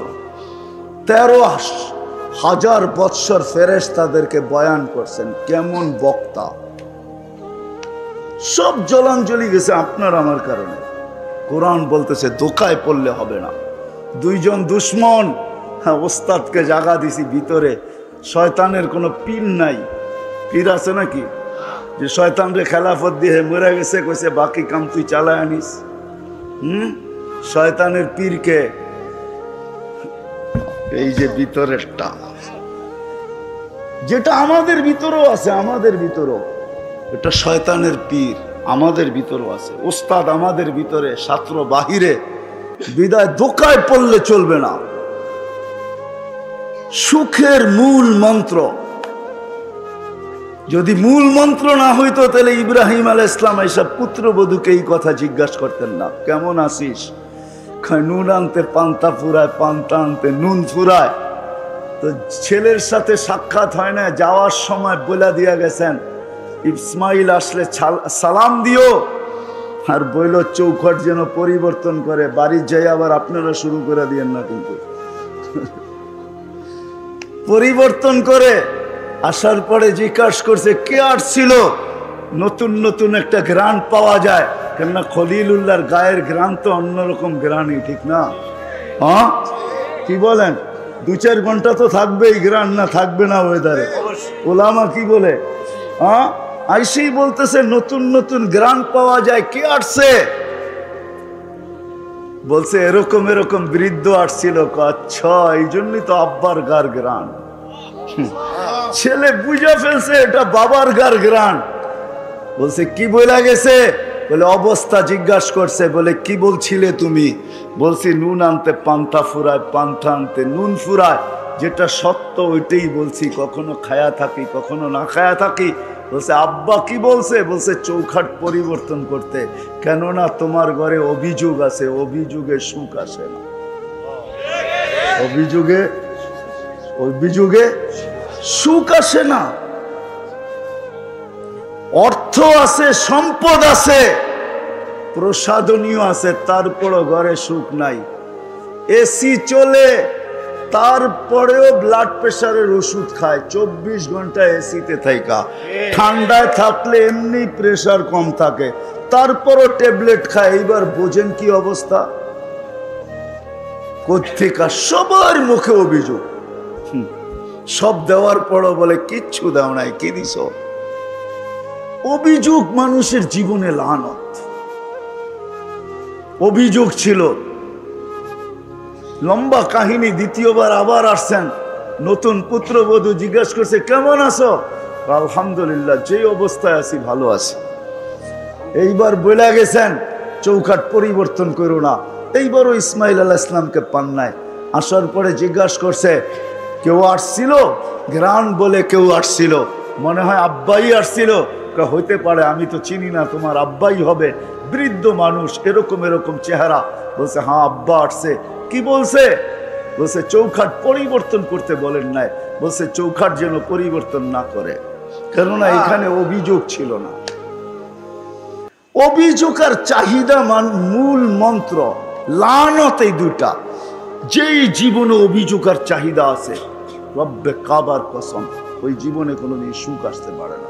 13,000 বৎসর ফেরেশতাদেরকে বয়ান করছেন। কেমন বক্তা! সব জলাঞ্জলি গেছে আপনার আমার কারণে। কোরআন বলতেছে দোকায় পড়লে হবে না। 2 জন দুশ্মন, হ্যাঁ, ওস্তাদকে জাগা দিছি ভিতরে। শয়তানের কোনো পীর নাই। পীর আছে নাকি যে শয়তানরে খেলাফত দিয়ে মরে গেছে, কইছে বাকি কাম তুই চালায় আনিস? শয়তানের পীরকে এই যে ভিতরেরটা, যেটা আমাদের ভিতরেও আছে, আমাদের ভিতরেও এটা শয়তানের পীর আমাদের ভিতরেও আছে। ওস্তাদ আমাদের ভিতরে, ছাত্র বাহিরে। বিদায় দোকায় পড়লে চলবে না। সুখের মূল মন্ত্র, যদি মূল মন্ত্র না হইতো তাহলে ইব্রাহিম আলাইহিস সালাম এইসব পুত্রবধূকে এই কথা জিজ্ঞাসা করতেন না, কেমন আছিস? নুন আনতে পান্তা ফুরায়, পান্তা আনতে নুন ফুরায়। তো ছেলের সাথে সাক্ষাৎ হয় না, যাওয়ার সময় বলে দিয়া গেছেন ইসমাইল আসলে সালাম দিও, আর বইল চৌখট যেন পরিবর্তন করে। বাড়ির যাই আবার আপনারা শুরু করে দিয়েন না, কিন্তু পরিবর্তন করে আসার পরে জিজ্ঞাসা করছে কে আসছিল। নতুন নতুন একটা গ্রান পাওয়া যায়, কেননা খলিলুল্লাহর গায়ের গ্রান তো অন্যরকম গ্রানই, ঠিক না? হ্যাঁ, কি বলেন? 2-4 ঘন্টা তো থাকবেই গ্রান, না থাকবে না ওয়েদারে? ওলামা কি বলে? হ্যাঁ, আইসেই বলতেছে নতুন নতুন গ্রান পাওয়া যায়, কে আসছে? বলছে এরকম এরকম বৃদ্ধ আসছিল। আচ্ছা, এই জন্যই তো আব্বার গার গ্রান। ছেলে বুঝা ফেলছে এটা বাবার গার গ্রান। বলছে কি বইলা গেছে? বলে অবস্থা জিজ্ঞাসা করছে। বলে কি বলছিলে তুমি? বলছি নুন আনতে পান্তা ফুরায়, পান্তা আনতে নুন ফুরায়। যেটা সত্য ওইটাই বলছি, কখনো খায়া থাকি কখনো না খায়া থাকি। বলছে আব্বা কি বলছে? বলছে চৌখাট পরিবর্তন করতে, কেননা তোমার ঘরে অভিযোগ আছে, অভিযোগে সুখ আসে না। অভিযোগে সুখ আসে না। অর্থ আছে, সম্পদ আছে, প্রসাদনীয় আছে, তারপরও ঘরে সুখ নাই। এসি চলে, তারপরেও ব্লাড প্রেশারের ওষুধ খায়, 24 ঘন্টা এসিতে থাকা। ঠান্ডায় থাকলে এমনি প্রেশার কম থাকে, তারপরও ট্যাবলেট খায়। এইবার বোঝেন কি অবস্থা। কোত্থেকা সবার মুখে অভিযোগ। সব দেওয়ার পরও বলে কিচ্ছু দাও নাই, কি দিছ? অভিযোগ মানুষের জীবনে লানত। অভিযোগ ছিল। লম্বা কাহিনী। দ্বিতীয়বার আবার আসছেন, নতুন পুত্রবধূ জিজ্ঞাসা করছে কেমন আছো? আলহামদুলিল্লাহ, যে অবস্থায় আছি ভালো আছি। এইবার বলে গেছেন চৌখাট পরিবর্তন করো না। এইবারও ইসমাইল আলাইহিস সালামকে পান নাই। আসার পরে জিজ্ঞাসা করছে কেউ আসছিল? গ্রান বলে কেউ আসছিল, মনে হয় আব্বাই আসছিল। হইতে পারে, আমি তো চিনি না, তোমার আব্বাই হবে, বৃদ্ধ মানুষ, এরকম এরকম চেহারা। বলছে হ্যাঁ আব্বা আসছে। কি বলছে? বলছে চৌখাট পরিবর্তন করতে বলেন নাই। বলছে চৌখাট যেন পরিবর্তন না করে, কেননা এখানে অভিযোগ ছিল না। অভিযোগ আর চাহিদা মূল মন্ত্র, লানত এই দুটা। যেই জীবনে অভিযোগ আর চাহিদা আছে, রব্বে কাবার কসম, ওই জীবনে কোনোদিন সুখ আসতে পারে না।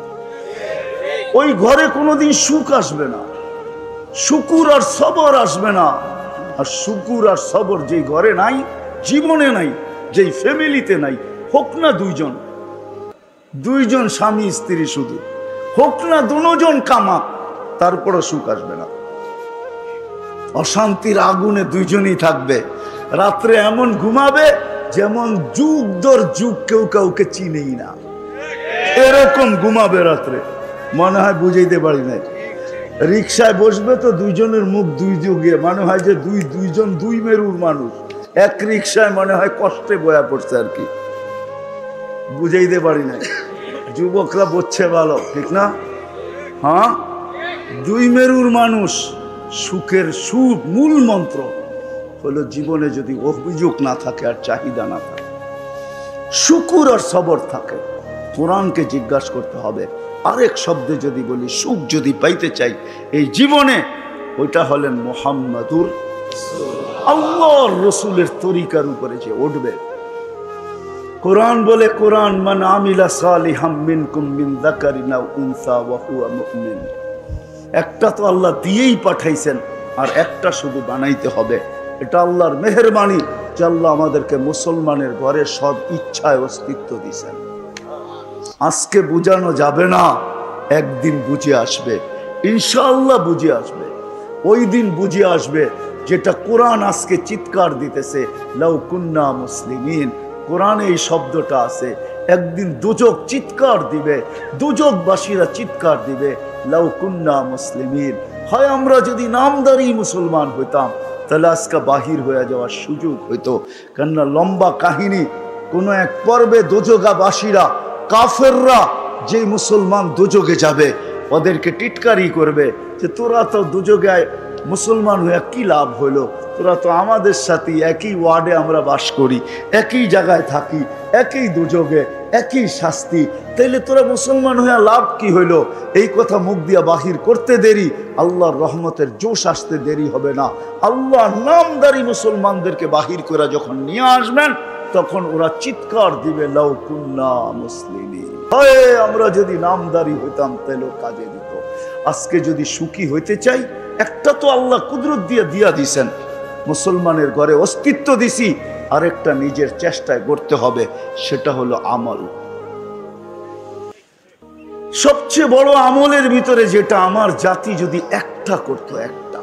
ওই ঘরে কোনোদিন সুখ আসবে না, শুকুর আর সবর আসবে না। আর শুকুর আর সবর যেই ঘরে নাই, জীবনে নাই, যেই ফ্যামিলিতে নাই, হোক না দুইজন স্বামী স্ত্রী, শুধু হোক না দুজন কামাক, তারপরও সুখ আসবে না। অশান্তির আগুনে দুইজনই থাকবে। রাত্রে এমন ঘুমাবে যেমন যুগ দর যুগ কেউ কাউকে চিনেই না, এরকম ঘুমাবে রাত্রে। মনে হয় বুঝাইতে পারি নাই। রিক্সায় বসবে তো দুইজনের মুখ দুই যুগে, মনে হয় যে দুইজন দুই মেরুর মানুষ এক রিক্সায়, মনে হয় কষ্টে বয়া পড়ছে আর কি। বুঝাইতে পারি নাই। যুবকরা বলছে ভালো, ঠিক না? হ্যাঁ, দুই মেরুর মানুষ। সুখের সুখ মূল মন্ত্র হলো জীবনে যদি অভিযোগ না থাকে আর চাহিদা না থাকে, শুকুর আর সবর থাকে। কোরআনকে জিজ্ঞাসা করতে হবে। আরেক শব্দে যদি বলি, সুখ যদি পাইতে চাই এই জীবনে, ওইটা হলেন মুহাম্মাদুর আল্লাহর রসুলের তরিকার উপরে যে উঠবে। কোরআন বলে, কোরআন মান আমিলা সালিহাম মিনকুম মিন যাকারিন আও উনসা ওয়া হুয়া মুমিন। একটা তো আল্লাহ দিয়েই পাঠাইছেন, আর একটা শুধু বানাইতে হবে। এটা আল্লাহর মেহেরবানি যে আল্লাহ আমাদেরকে মুসলমানের ঘরে সব ইচ্ছায় অস্তিত্ব দিয়েছেন। আজকে বুঝানো যাবে না, একদিন বুঝে আসবে, ইনশাআল্লাহ বুঝে আসবে। ওই দিন বুঝে আসবে যেটা কোরআন আজকে চিৎকার দিতেছে, লাউ কুন্না মুসলিমিন। কোরআনে এই শব্দটা আছে। একদিন দুজক চিৎকার দিবে, দুজকবাসীরা চিৎকার দিবে, লাউ কুন্না মুসলিমিন। হয় আমরা যদি নামদারি মুসলমান হইতাম, তাহলে আজকে বাহির হয়ে যাওয়ার সুযোগ হইতো। কেননা লম্বা কাহিনী। কোন এক পর্বে দোজগাবাসীরা, কাফেররা, যে মুসলমান দুযোগে যাবে, ওদেরকে টিটকারি করবে যে তোরা তো দুযোগে মুসলমান হয়ে কি লাভ হইলো? তোরা তো আমাদের সাথে একই ওয়ার্ডে আমরা বাস করি, একই জায়গায় থাকি, একই দুযোগে, একই শাস্তি, তাইলে তোরা মুসলমান হয়ে লাভ কি হইলো? এই কথা মুখ দিয়া বাহির করতে দেরি, আল্লাহর রহমতের জোশ আসতে দেরি হবে না। আল্লাহ নামদারি মুসলমানদেরকে বাহির করে যখন নিয়ে আসবেন, তখন ওরা চিৎকার দিবে, লাউ কুন্না মুসলিমিন। হয় আমরা যদি নামদারি হইতাম তাহলে কাজে দিত। আজকে যদি সুখী হইতে চাই, একটা তো আল্লাহ কুদরত দিয়া দিছেন, মুসলমানের ঘরে অস্তিত্ব দিছি, আরেকটা নিজের চেষ্টায় করতে হবে, সেটা হলো আমল। সবচেয়ে বড় আমলের ভিতরে যেটা আমার জাতি যদি একটা করতো, একটা,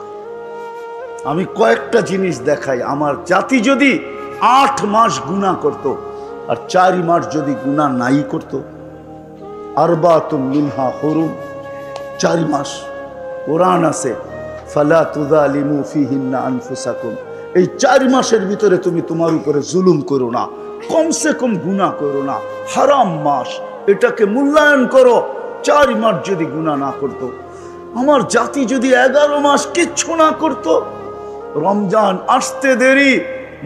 আমি কয়েকটা জিনিস দেখাই। আমার জাতি যদি 8 মাস গুনাহ করত, আর 4 মাস যদি গুনাহ নাই করত, আরবাতুম মিনহা হুরুম, 4 মাস কোরআন আছে, ফালা তুযালিমু ফীহিন্না আনফুসাকুম। এই 4 মাসের ভিতরে তুমি তোমার উপরে জুলুম করো না, কমসে কম গুনাহ করো না। হারাম মাস, এটাকে মূল্যায়ন করো। 4 মাস যদি গুনাহ না করত, আমার জাতি যদি 11 মাস কিচ্ছু না করত, রমজান আসতে দেরি,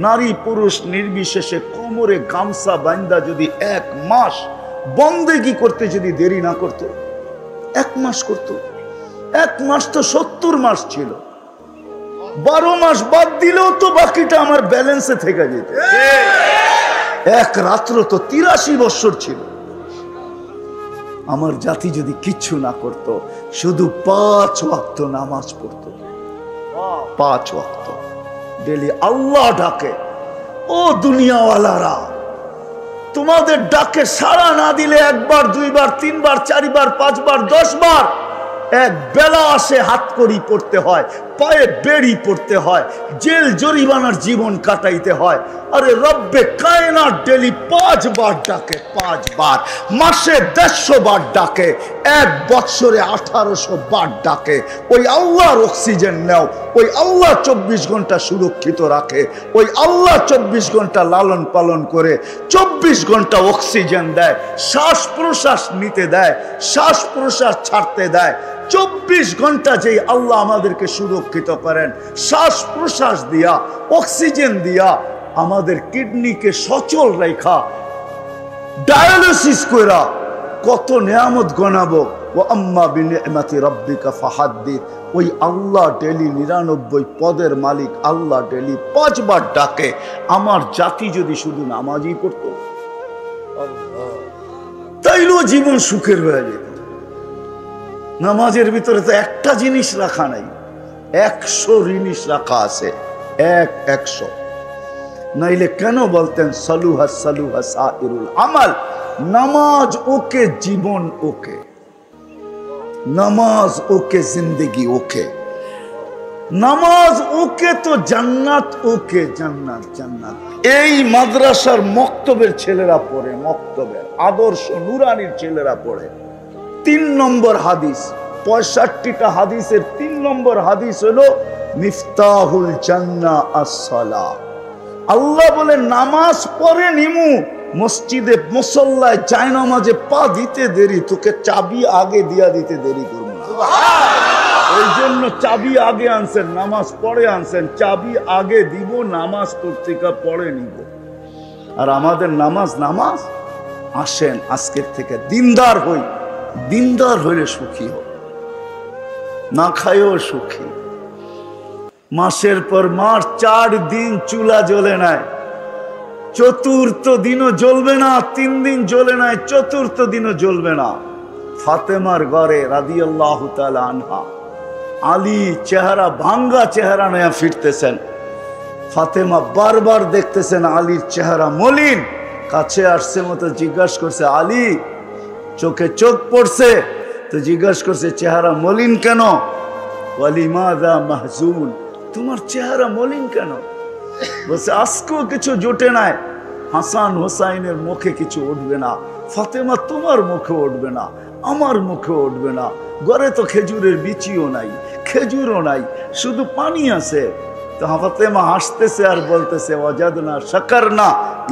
নারী পুরুষ নির্বিশেষে কোমরে গামছা বান্দা যদি 1 মাস বন্দেগী করতে যদি দেরি না করত, 1 মাস করত। 1 মাস তো 70 মাস ছিল, 12 মাস বাদ দিলেও তো বাকিটা আমার ব্যালেন্সে থেকে যেত। এক রাত্র তো 83 বছর ছিল। আমার জাতি যদি কিচ্ছু না করত, শুধু 5 ওয়াক্ত নামাজ পড়তো, 5 ওয়াক্ত ডেলি আল্লাহ ডাকে। ও দুনিয়াওয়ালারা, তোমাদের ডাকে সাড়া না দিলে 1 বার 2 বার 3 বার 4 বার 5 বার 10 বার এক বেলা আসে, হাত কড়ি পড়তে হয়, পায়ে বেড়ি পড়তে হয়, জেল জরিমানার জীবন কাটাইতে হয়। আরে রব্বে কায়নাত ডেলি 5 বার ডাকে, 5 বার, মাসে 150 বার ডাকে, 1 বছরে 1800 বার ডাকে। ওই আল্লাহর অক্সিজেন নাও, ওই আল্লাহ 24 ঘন্টা সুরক্ষিত রাখে, ওই আল্লাহ 24 ঘন্টা লালন পালন করে, 24 ঘন্টা অক্সিজেন দেয়, শ্বাস প্রশ্বাস নিতে দেয়, শ্বাস প্রশ্বাস ছাড়তে দেয়। 24 ঘন্টা যেই আল্লাহ আমাদেরকে সুরক্ষিত করেন, শ্বাস প্রশ্বাস দিয়া, অক্সিজেন দিয়া, আমাদের কিডনিকে সচল রেখা, ডায়ালিসিস কইরা কত নিয়ামত গনাবো। ও আম্মা বিনিআমাতি রাব্বিকা ফাহাদ্দিস। ওই আল্লাহ ডেলি 99 পদের মালিক আল্লাহ ডেলি 5 বার ডাকে। আমার জাতি যদি শুধু নামাজই পড়তো, তাইলেও জীবন সুখের হয়ে যেত। নামাজের ভিতরে তো একটা জিনিস রাখা নাই, 100 জিনিস রাখা আছে, 100। নাইলে কেন বলতেন সালুহা সালুহা সাইরুল আমাল? নামাজ ওকে, জীবন ওকে, নামাজ ওকে, জিন্দেগি ওকে, নামাজ ওকে তো জান্নাত ওকে, জান্নাত জান্নাত। এই মাদ্রাসার মক্তবের ছেলেরা পড়ে, মক্তবের আদর্শ নুরানির ছেলেরা পড়ে। 3 নম্বর হাদিস, 65টা হাদিসের 3 নম্বর হাদিস হলো মিফতাহুল জান্নাহ আস-সালাহ। আল্লাহ বলে নামাজ পড়ে নিমু, মসজিদে মুসল্লায় জায়নামাজে পা দিতে দেরি, তোকে চাবি আগে দিয়া দিতে দেরি করবো না। এই জন্য চাবি আগে আনছেন, নামাজ পড়ে আনছেন, চাবি আগে দিব, নামাজ পত্রিকা পড়ে নিব। আর আমাদের নামাজ নামাজ আসেন আজকের থেকে দিনদার হই, দিনদার হইলে সুখী হোক, না খাইও সুখী। মাসের পর মাস 4 দিন চুলা জ্বলে নাই, 4র্থ দিনও জ্বলবে না, 3 দিন জ্বলে নাই, 4র্থ দিনও জ্বলবে না। ফাতেমার ঘরে রাদিয়াল্লাহু তাআলা আনহা, আলী চেহারা ভাঙ্গা চেহারা নয়া ফিরতেছেন। ফাতেমা বারবার দেখতেছেন আলীর চেহারা মলিন, কাছে আসছে মতো জিজ্ঞাসা করছে, আলী চোখে চোখ পড়ছে তো জিজ্ঞাসা করছে চেহারা মলিন কেন? ওয়ালিমাযা মাহজুন, তোমার চেহারা মলিন কেন? বলছে আজকেও কিছু জোটে নাই, হাসান হোসাইনের মুখে কিছু উঠবে না, ফাতেমা তোমার মুখে উঠবে না, আমার মুখে উঠবে না, ঘরে তো খেজুরের বিচিও নাই, খেজুরও নাই, শুধু পানি আছে। তো ফাতেমা হাসতেছে আর বলতেছে ওয়াজাদনা শাকারনা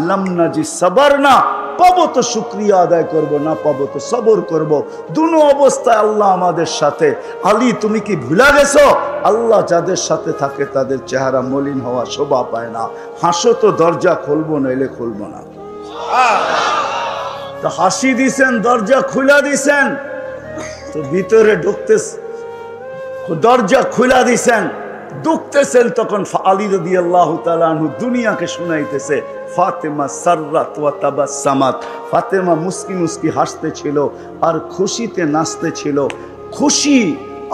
লাম নাজি সাবারনা, পাবো তো শুকরিয়া আদায় করব, না পাবো তো সবর করব। দুনো অবস্থায় আল্লাহ আমাদের সাথে। আলী তুমি কি ভুলা গেছো? আল্লাহ যাদের সাথে থাকে তাদের চেহারা মলিন হওয়া শোভা পায় না। হাসো তো দরজা খুলবো, নইলে খুলবো না। তো হাসি দিছেন, দরজা খুলা দিছেন, তো ভিতরে ঢুকতে দরজা খুলা দিছেন, ঢুকতেছেন, তখন আলী রাদিয়াল্লাহু তাআলা আনহু দুনিয়াকে শুনাইতেছে ফাতেমা সাররাত ওয়া তাবাসসামাত। ফাতেমা মুস্কি মুস্কি হাসতেছিল আর খুশিতে নাচতেছিল, খুশি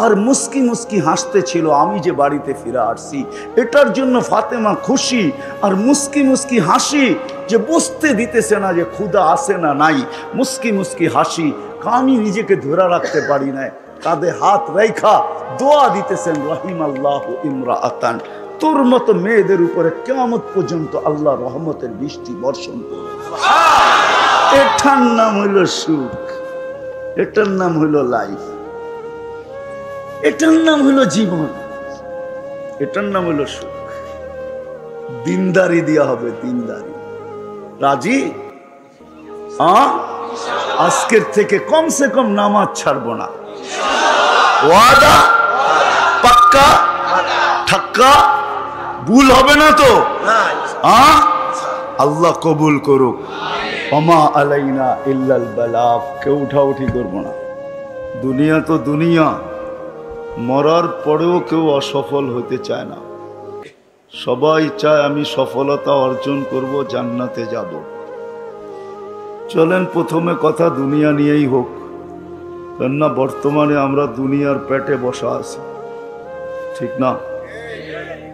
আর মুস্কি মুস্কি হাসতেছিল। আমি যে বাড়িতে ফিরে আসছি এটার জন্য ফাতেমা খুশি আর মুস্কি মুস্কি হাসি, যে বুঝতে দিতেছে না যে ক্ষুধা আছে না নাই, মুস্কি মুস্কি হাসি। আমি নিজেকে ধরে রাখতে পারি না, কাঁধে হাত রেখা দোয়া দিতেছেন রাহিমাল্লাহু ইমরাআতান, তোর মতো মেয়েদের উপরে কিয়ামত পর্যন্ত আল্লাহ রহমতের বৃষ্টি বর্ষণ করবে। এটার নাম হইল সুখ, এটার নাম হইল লাইফ, এটার নাম হইল জীবন, এটার নাম হইল সুখ। দিনদারি দেওয়া হবে, দিনদারি। রাজি? হ্যাঁ আজকের থেকে কমসে কম নামাজ ছাড়বো না। ওয়াদা পাক্কা ঠাক্কা, ভুল হবে না তো? আল্লাহ কবুল করুক। ওমা আলাইনা ইল্লাল বালাগ, কেউ উঠাউঠি করবো না। দুনিয়া তো দুনিয়া, মরার পরেও কেউ অসফল হতে চায় না। সবাই চায় আমি সফলতা অর্জন করব, জান্নাতে যাব। চলেন প্রথমে কথা দুনিয়া নিয়েই হোক, কেননা বর্তমানে আমরা দুনিয়ার পেটে বসা আছি, ঠিক না?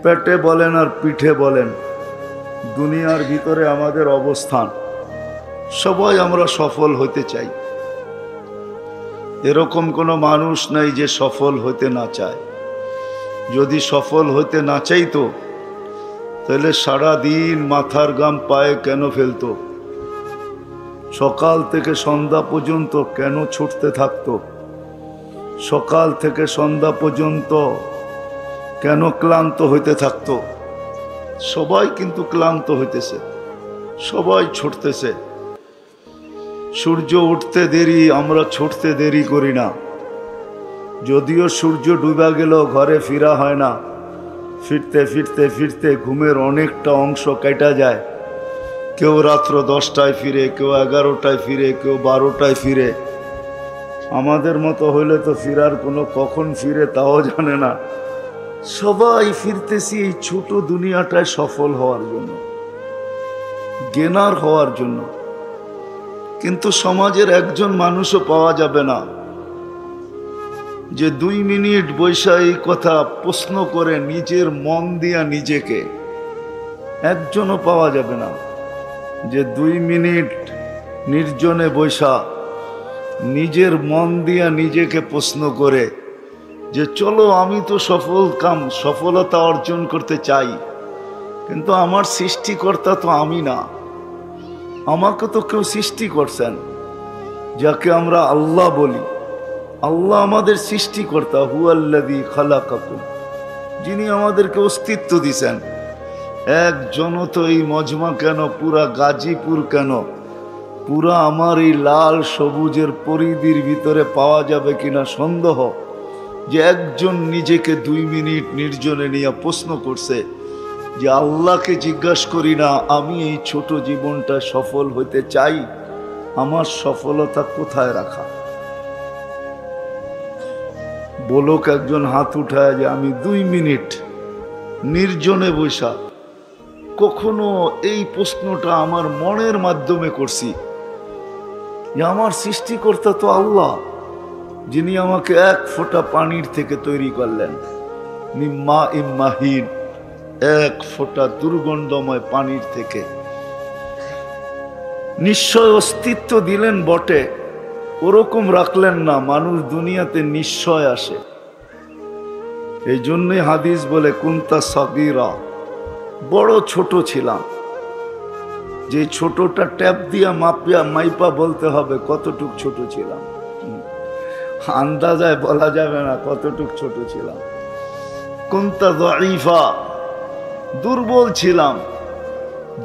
পেটে বলেন আর পিঠে বলেন, দুনিয়ার ভিতরে আমাদের অবস্থান। সবাই আমরা সফল হতে চাই, এরকম কোনো মানুষ নাই যে সফল হতে না চায়। যদি সফল হতে না চাইতো তাহলে সারা দিন মাথার ঘাম পায়ে কেন ফেলতো? সকাল থেকে সন্ধ্যা পর্যন্ত কেন ছুটতে থাকতো? সকাল থেকে সন্ধ্যা পর্যন্ত কেন ক্লান্ত হইতে থাকতো? সবাই কিন্তু ক্লান্ত হইতেছে, সবাই ছুটতেছে। সূর্য উঠতে দেরি, আমরা ছুটতে দেরি করি না। যদিও সূর্য ডুবা গেল ঘরে ফিরা হয় না, ফিরতে ফিরতে ফিরতে ঘুমের অনেকটা অংশ কেটে যায়। কেউ রাত্র 10টায় ফিরে, কেউ 11টায় ফিরে, কেউ 12টায় ফিরে। আমাদের মতো হইলে তো ফিরার কোনো কখন ফিরে তাও জানে না। সবাই ফিরতেছি এই ছোট দুনিয়াটায় সফল হওয়ার জন্য, গেনার হওয়ার জন্য। কিন্তু সমাজের একজন মানুষও পাওয়া যাবে না যে 2 মিনিট বৈশা এই কথা প্রশ্ন করে নিজের মন দিয়া নিজেকে। একজনও পাওয়া যাবে না যে 2 মিনিট নির্জনে বৈশা নিজের মন দিয়া নিজেকে প্রশ্ন করে যে চলো আমি তো সফলতা অর্জন করতে চাই, কিন্তু আমার সৃষ্টিকর্তা তো আমি না। আমাকে তো কেউ সৃষ্টি করছেন, যাকে আমরা আল্লাহ বলি। আল্লাহ আমাদের সৃষ্টিকর্তা, হুয়াল্লাযী খালাকাকুম, যিনি আমাদেরকে অস্তিত্ব দিছেন। একজনও তো এই মজমা কেন, পুরা গাজীপুর কেন, পুরা আমার এই লাল সবুজের পরিধির ভিতরে পাওয়া যাবে কিনা সন্দেহ, যে একজন নিজেকে 2 মিনিট নির্জনে নিয়ে প্রশ্ন করছে যে আল্লাহকে জিজ্ঞাসা করি না আমি এই ছোট জীবনটা সফল হতে চাই, আমার সফলতা কোথায় রাখা? বলুক একজন হাত উঠায় যে আমি 2 মিনিট নির্জনে বৈশা কখনো এই প্রশ্নটা আমার মনের মাধ্যমে করছি যে আমার সৃষ্টিকর্তা তো আল্লাহ, যিনি আমাকে 1 ফোঁটা পানির থেকে তৈরি করলেন, মিম্মা ইম্মাহিন, 1 ফোঁটা দুর্গন্ধময় পানির থেকে। নিশ্চয় অস্তিত্ব দিলেন বটে, ওরকম রাখলেন না। মানুষ দুনিয়াতে নিশ্চয় আসে। এই জন্যই হাদিস বলে কুনতা সাগীরা, বড় ছোট ছিলাম। যে ছোটটা ট্যাপ দিয়া মাইপা বলতে হবে কতটুক ছোট ছিলাম, আন্দাজায় বলা যাবে না কতটুক ছোট ছিলাম। কুনতা যায়ীফা, দুর্বল ছিলাম।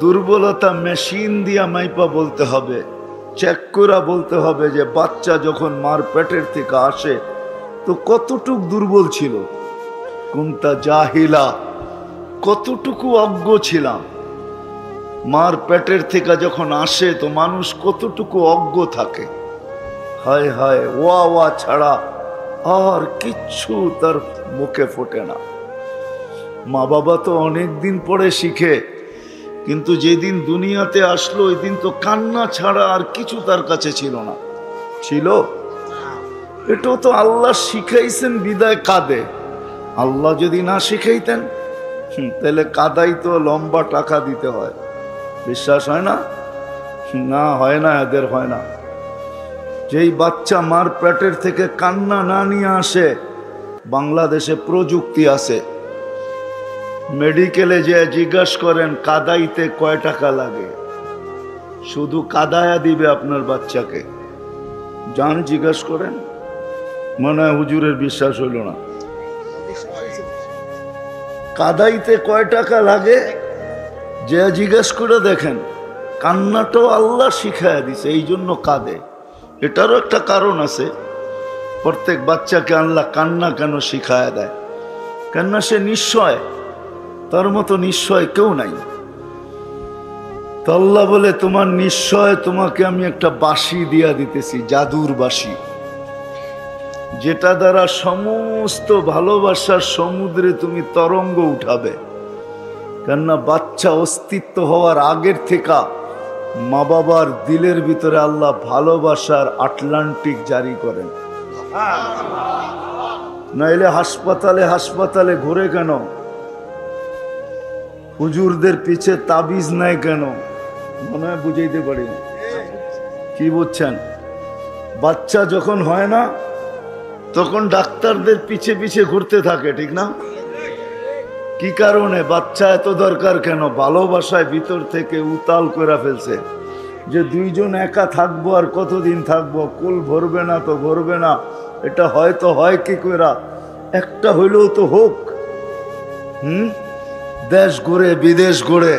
দুর্বলতা মেশিন দিয়া মাইপা বলতে হবে, চেক করে বলতে হবে যে বাচ্চা যখন মার পেটের থেকে আসে তো কতটুক দুর্বল ছিল। কুনতা জাহিলা, কতটুকু অজ্ঞ ছিলাম। মার পেটের থেকে যখন আসে তো মানুষ কতটুকু অজ্ঞ থাকে। হায় হায়, ওয়া ওয়া ছাড়া আর কিচ্ছু তার মুখে ফোটে না। মা বাবা তো অনেক দিন পরে শিখে, কিন্তু যেদিন দুনিয়াতে আসলো ওই দিন তো কান্না ছাড়া আর কিছু তার কাছে ছিল না। ছিল? এটাও তো আল্লাহ শিখাইছেন বিদায় কাঁদে। আল্লাহ যদি না শিখাইতেন তাহলে কাদাই তো লম্বা টাকা দিতে হয়। বিশ্বাস হয় না? না, হয় না, এদের হয় না। যেই বাচ্চা মার পেটের থেকে কান্না না নিয়ে আসে, বাংলাদেশে প্রযুক্তি আছে, মেডিকেলে যে জিজ্ঞাসা করেন কাদাইতে কয় টাকা লাগে, শুধু কাদায়া দিবে আপনার বাচ্চাকে। যান জিজ্ঞাসা করেন, মনে হয় হুজুরের বিশ্বাস হইল না। কাদাইতে কয় টাকা লাগে যে জিজ্ঞাসা করে দেখেন। কান্নাটাও আল্লাহ শিখাইয়া দিছে, এই জন্য কাঁদে। এটারও একটা কারণ আছে। প্রত্যেক বাচ্চাকে আল্লাহ কান্না কেন শিখায় দেয়? কেননা সে নিশ্চয়, তার মতো নিশ্চয় কেউ নাই। তো আল্লাহ বলে তোমার নিশ্চয় তোমাকে আমি একটা বাঁশি দিয়া দিতেছি, জাদুর বাঁশি, যেটা দ্বারা সমস্ত ভালোবাসার সমুদ্রে তুমি তরঙ্গ উঠাবে। কেননা বাচ্চা অস্তিত্ব হওয়ার আগের থেকে মা বাবার দিলের ভিতরে আল্লাহ ভালোবাসার আটলান্টিক জারি করেন। নাইলে হাসপাতালে হাসপাতালে ঘুরে কেন? হুজুরদের পিছে তাবিজ নাই কেন? মনে হয় বুঝাইতে পারি না। কি বুঝছেন? বাচ্চা যখন হয় না তখন ডাক্তারদের পিছে পিছে ঘুরতে থাকে, ঠিক না? কি কারণে? বাচ্চা এত দরকার কেন? ভালোবাসায় ভিতর থেকে উতাল করে ফেলছে যে দুইজন একা থাকবো, আর কতদিন থাকবো, কুল ভরবে না তো ভরবে না, এটা হয়তো হয় কি করে, একটা হইলেও তো হোক। দেশ ঘুরে বিদেশ ঘুরে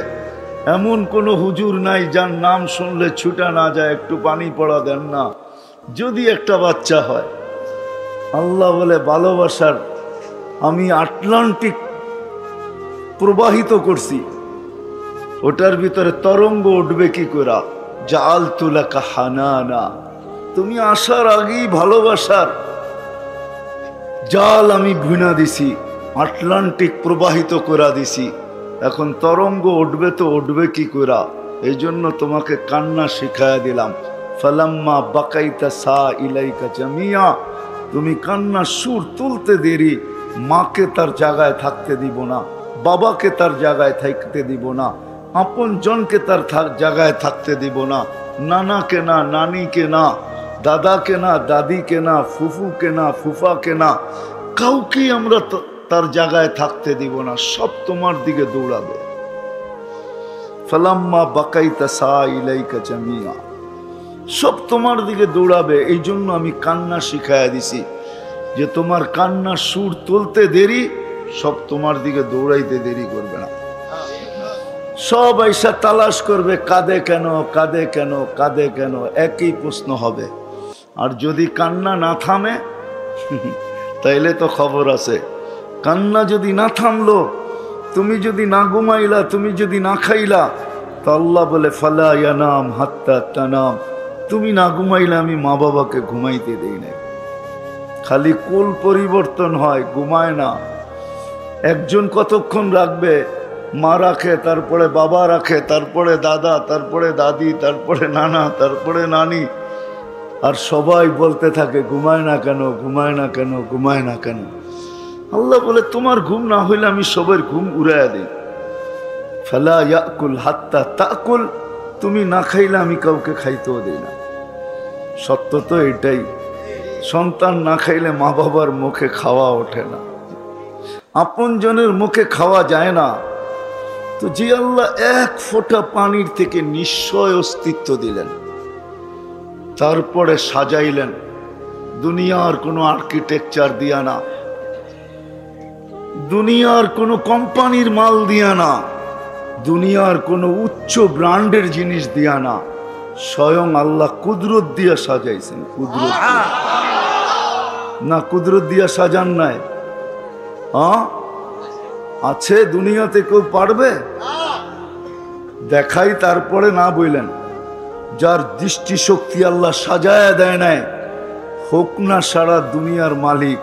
এমন কোনো হুজুর নাই যার নাম শুনলে ছুটা না যায়, একটু পানি পড়া দেন না, যদি একটা বাচ্চা হয়। আল্লাহ বলে ভালোবাসার আমি আটলান্টিক প্রবাহিত করছি, ওটার ভিতরে তরঙ্গ উঠবে কি করে? জাআলতু লাকা হানানা, তুমি আসার আগেই ভালোবাসার জাল আমি ভুনা দিছি, আটলান্টিক প্রবাহিত করে দিছি। এখন তরঙ্গ উঠবে তো উঠবে কি করে? এই জন্য তোমাকে কান্না শিখাইয়া দিলাম। ফালাম্মা বাকাইতা সা ইলাইকা জামিয়া, তুমি কান্না সুর তুলতে দেরি, মাকে তার জায়গায় থাকতে দিব না, বাবাকে তার জায়গায় থাকতে দিব না, আপন জনকে তার জায়গায় থাকতে দিব না, নানাকে না, নানিকে না, দাদাকে না, দাদিকে না, ফুফুকে না, ফুফাকে না, কাউকে আমরা তার জায়গায় থাকতে দিব না, সব তোমার দিকে দৌড়াবে। ফালাম্মা বাকাইতা সা ইলাইকা জামিয়া, সব তোমার দিকে দৌড়াবে। এই জন্য আমি কান্না শিখাইয়া দিছি যে তোমার কান্না সুর তুলতে দেরি, সব তোমার দিকে দৌড়াইতে দেরি করবে না। সব আইসা তালাশ করবে, কাঁদে কেন, কাঁদে কেন, কাঁদে কেন, একই প্রশ্ন হবে। আর যদি কান্না না থামে তাইলে তো খবর আছে। কান্না যদি না থামলো, তুমি যদি না ঘুমাইলা, তুমি যদি না খাইলা, তো আল্লাহ বলে ফালা ইয়ানাম হাত্তা তানাম, তুমি না ঘুমাইলে আমি মা বাবাকে ঘুমাইতে দেই না। খালি কুল পরিবর্তন হয়, ঘুমায় না। একজন কতক্ষণ রাখবে? মা রাখে, তারপরে বাবা রাখে, তারপরে দাদা, তারপরে দাদি, তারপরে নানা, তারপরে নানি, আর সবাই বলতে থাকে ঘুমায় না কেন, ঘুমায় না কেন, ঘুমায় না কেন। আল্লাহ বলে তোমার ঘুম না হইলে আমি সবার ঘুম উড়াইয়া দিই। ফালা ইয়াকুল হাত্তা তাকুল, তুমি না খাইলে আমি কাউকে খাইতেও দিই না। সত্য তো এটাই। সন্তান না খাইলে মা বাবার মুখে খাওয়া ওঠে না, আপন জনের মুখে খাওয়া যায় না। তো যে আল্লাহ এক ফোঁটা পানির থেকে নিশ্চয় অস্তিত্ব দিলেন, তারপরে সাজাইলেন দুনিয়ার কোনো আর্কিটেকচার দিয়া না, দুনিয়ার কোনো কোম্পানির মাল দিয়া না, দুনিয়ার কোনো উচ্চ ব্র্যান্ডের জিনিস দিয়া না, স্বয়ং আল্লাহ কুদরত দিয়া সাজাইছেন। কুদরত না, কুদরত দিয়া সাজান নাই? আছে দুনিয়াতে কেউ পারবে? দেখাই তারপরে না বললেন। যার দৃষ্টিশক্তি আল্লাহ সাজায়া দেয় নাই, হোক না সারা দুনিয়ার মালিক,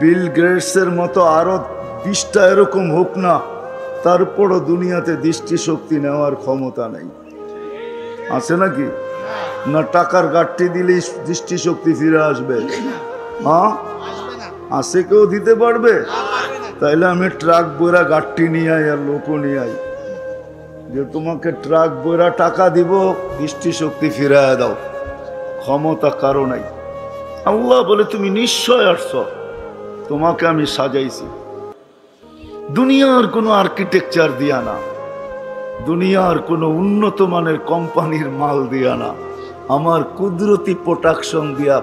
বিল গেটসের মতো আরো 20টা এরকম হোক না, তারপরও দুনিয়াতে দৃষ্টিশক্তি নেওয়ার ক্ষমতা নেই। আছে নাকি? না টাকার গাঠটি দিলেই দৃষ্টিশক্তি ফিরে আসবে? আছে কেউ দিতে পারবে? তাইলে আমি ট্রাক বইরা গাঠটি নিয়ে আই আর লোকও নিয়ে আই, যে তোমাকে ট্রাক বইরা টাকা দিব, দৃষ্টিশক্তি ফিরাইয়া দাও। ক্ষমতা কারো নাই। আল্লাহ বলে তুমি নিশ্চয় আসছ, তোমাকে আমি সাজাইছি। দুনিয়ার কোনো আর্কিটেকচার দিয়া না, দুনিয়ার কোনো উন্নত মানের কোম্পানির মাল দিয়া না, আমার কুদরতি প্রোডাকশন দিয়া,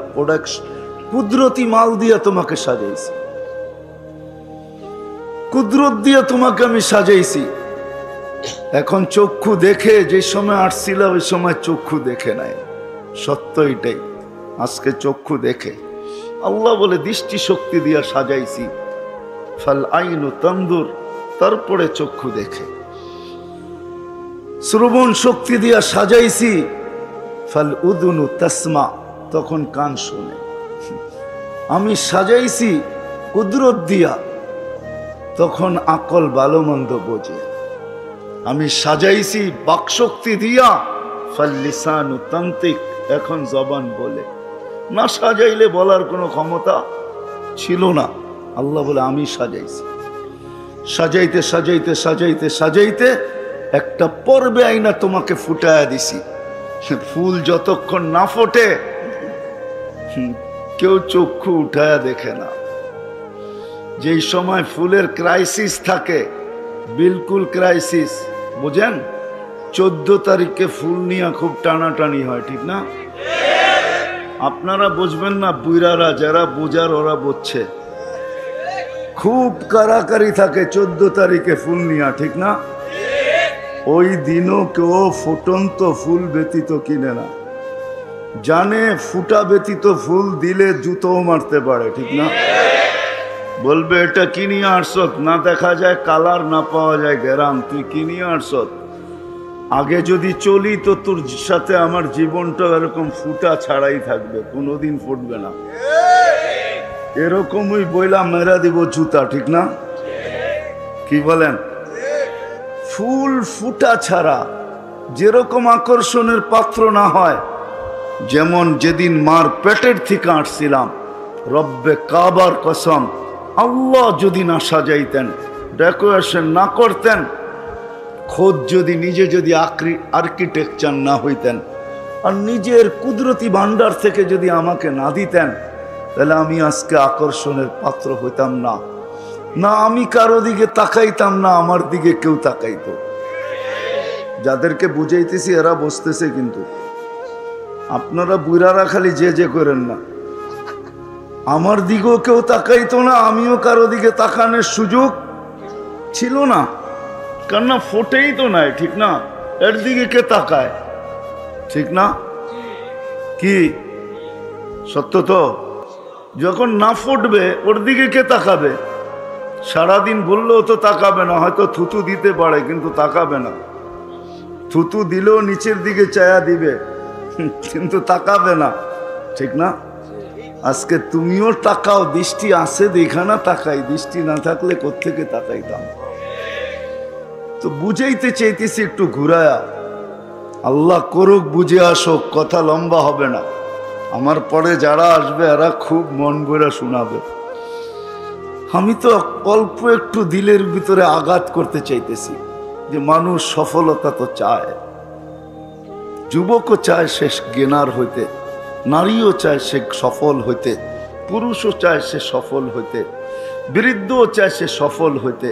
কুদরতি মাল দিয়া তোমাকে সাজাইছি, কুদরত দিয়া তোমাকে আমি সাজাইছি। এখন চক্ষু দেখে, যে সময় আসছিল ওই সময় চক্ষু দেখে নাই, সত্য এটাই। আজকে চক্ষু দেখে, আল্লাহ বলে দৃষ্টি শক্তি দিয়া সাজাইছি, ফাল আইনু তানদুর, তারপরে চক্ষু দেখে। শ্রবণ শক্তি দিয়া সাজাইছি, ফাল উদুনু তাসমা, তখন কান শোনে। আমি সাজাইছি কুদরত দিয়া, তখন আকল ভালো মন্দ বোঝে। আমি সাজাইছি বাকশক্তি দিয়া, ফাল লিসানু তান্তিক, এখন জবান বলে। না সাজাইলে বলার কোনো ক্ষমতা ছিল না। আল্লাহ বলে আমি সাজাইছি। সাজাইতে সাজাইতে সাজাইতে সাজাইতে একটা পর্বে আইনা তোমাকে ফুটায়া দিছি। ফুল যতক্ষণ না ফোটে কেউ চক্ষু উঠায়া দেখে না। যেই সময় ফুলের ক্রাইসিস থাকে, বিলকুল ক্রাইসিস, বুঝেন? 14 তারিখে ফুল নিয়ে খুব টানাটানি হয়, ঠিক না? আপনারা বুঝবেন না, বুইরারা যারা বুঝার ওরা বুঝছে। খুব কারাকারি থাকে 14 তারিখে ফুল নিয়া, ঠিক না? ওই দিনও কেউ ফুটন্ত ফুল ব্যতীত কিনে না, জানে ফুটা ব্যতীত ফুল দিলে জুতোও মারতে পারে, ঠিক না? বলবে এটা কিনিয়ে আসত, না দেখা যায় কালার, না পাওয়া যায় গ্রাম, তুই কিনিয়ে আসত। আগে যদি চলি তো তোর সাথে আমার জীবনটা এরকম ফুটা ছাড়াই থাকবে, কোনোদিন ফুটবে না। এরকমই বইলা মেরা দিব জুতা, ঠিক না? কি বলেন? ফুল ফুটা ছাড়া যেরকম আকর্ষণের পাত্র না হয়, যেমন যেদিন মার পেটের থেকে আসছিলাম, রব্বে কাবার কসম, আল্লাহ যদি না সাজাইতেন, ডেকোরেশন না করতেন, খোদ যদি নিজে যদি আর্কিটেকচার না হইতেন, আর নিজের কুদরতি ভান্ডার থেকে যদি আমাকে না দিতেন, তাহলে আমি আজকে আকর্ষণের পাত্র হইতাম না। না আমি কারো দিকে তাকাইতাম, না আমার দিকে কেউ তাকাইতো। যাদেরকে বুঝাইতেছি এরা বসতেছে, কিন্তু আপনারা বুড়ারা খালি যে করেন না। আমার দিকেও কেউ তাকাইতো না, আমিও কারো দিকে তাকানোর সুযোগ ছিল না, কেননা ফোটেই তো নাই, ঠিক না? এর দিকে কে তাকায়, ঠিক না? কি সত্য তো? যখন না ফুটবে ওর দিকে কে তাকাবে? সারাদিন বললেও তো তাকাবে না, হয়তো থুতু দিতে পারে কিন্তু তাকাবে না। থুতু দিলেও নিচের দিকে চায়া দিবে, কিন্তু তাকাবে না, ঠিক না? আজকে তুমিও তাকাও, দৃষ্টি আছে দেখা না তাকাই, দৃষ্টি না থাকলে কোত্থেকে তাকাইতাম? তো বুঝাইতে চাইতেছি একটু ঘুরায়া, আল্লাহ করুক বুঝে আসুক, কথা লম্বা হবে না। আমার পরে যারা আসবে এরা খুব মন ভরে শোনাবে। আমি তো অল্প একটু দিলের ভিতরে আঘাত করতে চাইতেছি যে মানুষ সফলতা তো চায়, যুবকও চায় সে জ্ঞানার হইতে, নারীও চায় সে সফল হইতে, পুরুষও চায় সে সফল হইতে, বৃদ্ধও চায় সে সফল হইতে।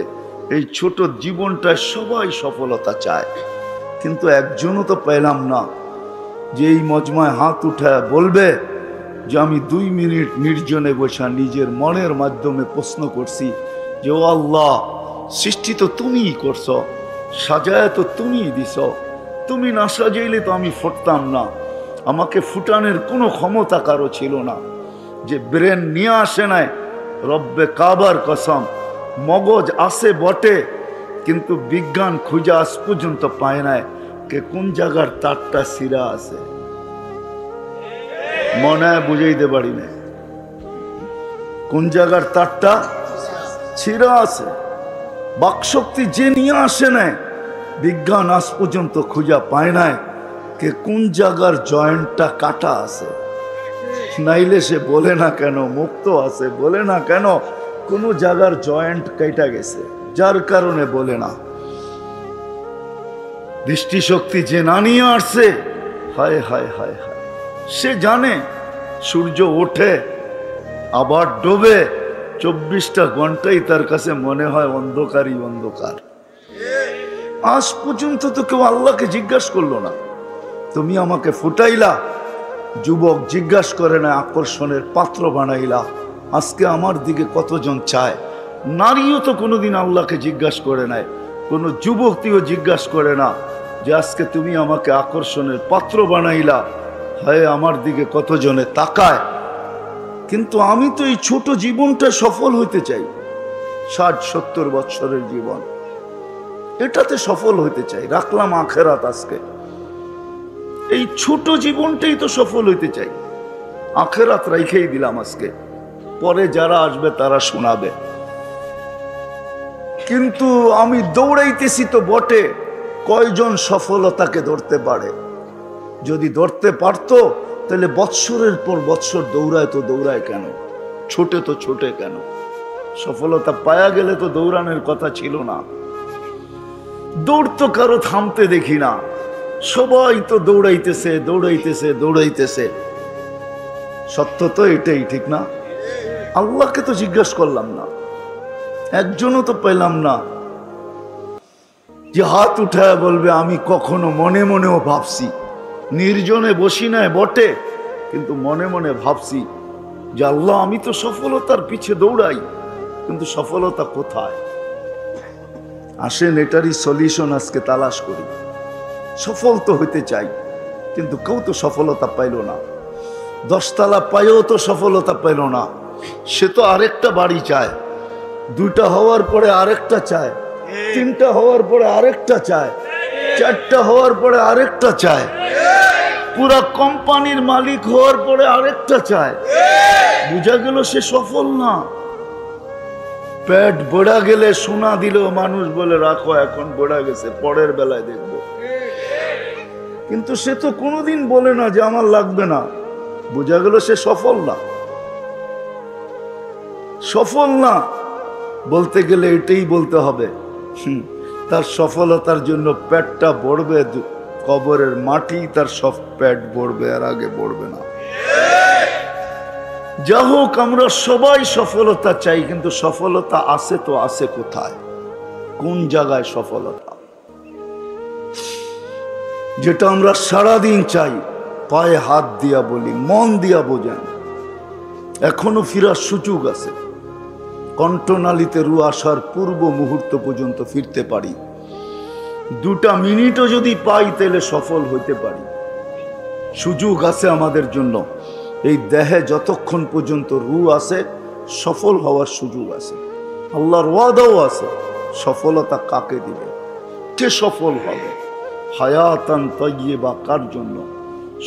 এই ছোট জীবনটায় সবাই সফলতা চায়, কিন্তু একজনও তো পেলাম না যে এই মজমায় হাত উঠায় বলবে যে আমি 2 মিনিট নির্জনে বসা নিজের মনের মাধ্যমে প্রশ্ন করছি যে ও আল্লাহ, সৃষ্টি তো তুমিই করছো, সাজায় তো তুমিই দিছ, তুমি না সাজাইলে তো আমি ফুটতাম না। আমাকে ফুটানোর কোনো ক্ষমতা কারো ছিল না, যে ব্রেন নিয়ে আসে নাই, রব্বে কাবার কসম। মগজ আছে বটে, কিন্তু বিজ্ঞান খুঁজে আজ পর্যন্ত পায় নাই কে কোন জায়গার তারটা সিরা আছে। মনে হয় বুঝাইতে পারি না কোন জায়গার তারটা ছিঁড়া আছে। বাকশক্তি যে নিয়ে আসে নাই, বিজ্ঞান আজ পর্যন্ত খুঁজা পায় নাই কে কোন জায়গার জয়েন্টটা কাটা আছে। নাইলে সে বলে না কেন মুক্ত আছে, বলে না কেন কোনো জায়গার জয়েন্ট কেটে গেছে, যার কারণে বলে না। দৃষ্টিশক্তি যে না নিয়ে আসছে, হায় হায় হায় হায়, সে জানে সূর্য ওঠে আবার ডোবে, 24টা ঘন্টাই তার কাছে মনে হয় অন্ধকারই অন্ধকার। আজ পর্যন্ত তো কেউ আল্লাহকে জিজ্ঞাসা করলো না, তুমি আমাকে ফুটাইলা, যুবক জিজ্ঞাসা করে না, আকর্ষণের পাত্র বানাইলা, আজকে আমার দিকে কতজন চায়। নারীও তো কোনোদিন আল্লাহকে জিজ্ঞাসা করে নাই, কোনো যুবকটিও জিজ্ঞাসা করে না যে আজকে তুমি আমাকে আকর্ষণের পাত্র বানাইলা, হয় আমার দিকে কতজনে তাকায়, কিন্তু আমি তো এই ছোট জীবনটা সফল হইতে চাই। 60-70 বছরের জীবন, এটাতে সফল হইতে চাই। রাখলাম আখেরাত আজকে, এই ছোট জীবনটাই তো সফল হইতে চাই। আখেরাত রাইখেই দিলাম আজকে, পরে যারা আসবে তারা শোনাবে। কিন্তু আমি দৌড়াইতেছি তো বটে, কয়জন সফলতাকে ধরতে পারে? যদি ধরতে পারতো তাহলে বৎসরের পর বৎসর দৌড়ায় তো দৌড়ায় কেন, ছোটে তো ছোটে কেন? সফলতা পায়া গেলে তো দৌড়ানোর কথা ছিল না। দৌড় তো কারো থামতে দেখি না, সবাই তো দৌড়াইতেছে দৌড়াইতেছে দৌড়াইতেছে। সত্য তো এটাই, ঠিক না? আল্লাহকে তো জিজ্ঞাসা করলাম না, একজনও তো পেলাম না যে হাত উঠায় বলবে আমি কখনো মনে মনেও ভাবছি। নির্জনে বসি নাই বটে, কিন্তু মনে মনে ভাবছি যে আল্লাহ আমি তো সফলতার পিছে দৌড়াই, কিন্তু সফলতা কোথায়? আসেন এটারই সলিউশন আজকে তালাশ করি। সফল তো হইতে চাই, কিন্তু কেউ তো সফলতা পাইল না। 10 তলা পাইও তো সফলতা পাইল না। সে তো আরেকটা বাড়ি চায়, 2টা হওয়ার পরে আরেকটা চায়, 3টা হওয়ার পরে আরেকটা চায়, 4টা হওয়ার পরে আরেকটা চায়, পুরা কোম্পানির মালিক হওয়ার পরে আরেকটা চায়। বুঝা গেল সে সফল না। পেট বড়া গেলে সোনা দিলেও মানুষ বলে রাখো এখন বড়া গেছে, পরের বেলায় দেখব। কিন্তু সে তো কোনোদিন বলে না যে আমার লাগবে না। বুঝা গেল সে সফল না। সফল না বলতে গেলে এটাই বলতে হবে, তার সফলতার জন্য পেটটা ভরবে, কবরের মাটি তার সব পেট ভরবে, আর আগে ভরবে না। যা হোক, আমরা সবাই সফলতা চাই, কিন্তু সফলতা আছে তো আছে কোথায়? কোন জায়গায় সফলতা? যেটা আমরা সারাদিন চাই, পায়ে হাত দিয়া বলি, মন দিয়া বোঝেন, এখনো ফিরার সুযোগ আছে। কণ্ঠনালীতে রু আসার পূর্ব মুহূর্ত পর্যন্ত ফিরতে পারি। 2টা মিনিটও যদি পাই তাহলে সফল হইতে পারি। সুযোগ আছে আমাদের জন্য। এই দেহে যতক্ষণ পর্যন্ত রু আছে, সফল হওয়ার সুযোগ আছে। আল্লাহর ওয়াদাও আছে। সফলতা কাকে দিবে? কে সফল হবে? হায়াতান তাইয়্যিবা কার জন্য?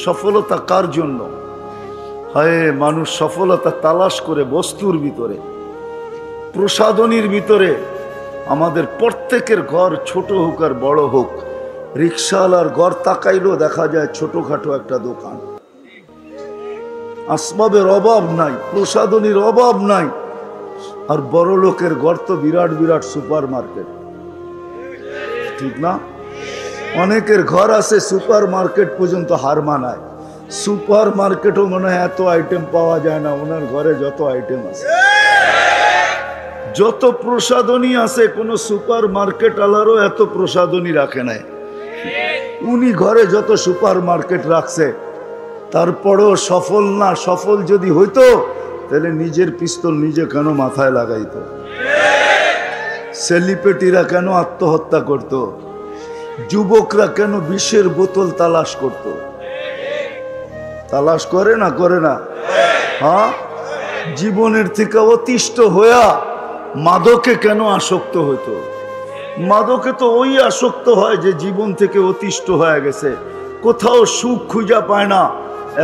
সফলতা কার জন্য? হায়, মানুষ সফলতা তালাশ করে বস্তুর ভিতরে, প্রসাধনীর ভিতরে। আমাদের প্রত্যেকের ঘর ছোট হোক আর বড় হোক, রিক্সাওয়ালার ঘর তাকাইলেও দেখা যায় ছোটখাটো একটা দোকান। আসবাবের অভাব নাই, প্রসাধনীর অভাব নাই। আর বড় লোকের ঘর তো বিরাট বিরাট সুপার মার্কেট, ঠিক না? অনেকের ঘর আছে সুপার মার্কেট পর্যন্ত হার মানায়। সুপার মার্কেটও মনে হয় এত আইটেম পাওয়া যায় না, ওনার ঘরে যত আইটেম আছে, যত প্রসাধনী আছে, কোন সুপার মার্কেট আলারও এত প্রসাধনী রাখে নাই। উনি ঘরে যত সুপার মার্কেট রাখছে, তারপরেও সফল না। সফল যদি হইতো তাহলে নিজের পিস্তল নিজে কেন মাথায় লাগাইতো? সেলিব্রিটিরা কেন আত্মহত্যা করত? যুবকরা কেন বিষের বোতল তালাশ করত? তালাশ করে না? করে না? হ্যাঁ, জীবনের থেকে অতিষ্ঠ হইয়া মাদকে কেন আসক্ত হইতো? মাদকে তো ওই আসক্ত হয় যে জীবন থেকে অতিষ্ঠ হয়ে গেছে, কোথাও সুখ খুঁজা পায় না।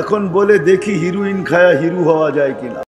এখন বলে দেখি হিরোইন খায়া হিরো হওয়া যায় কিনা।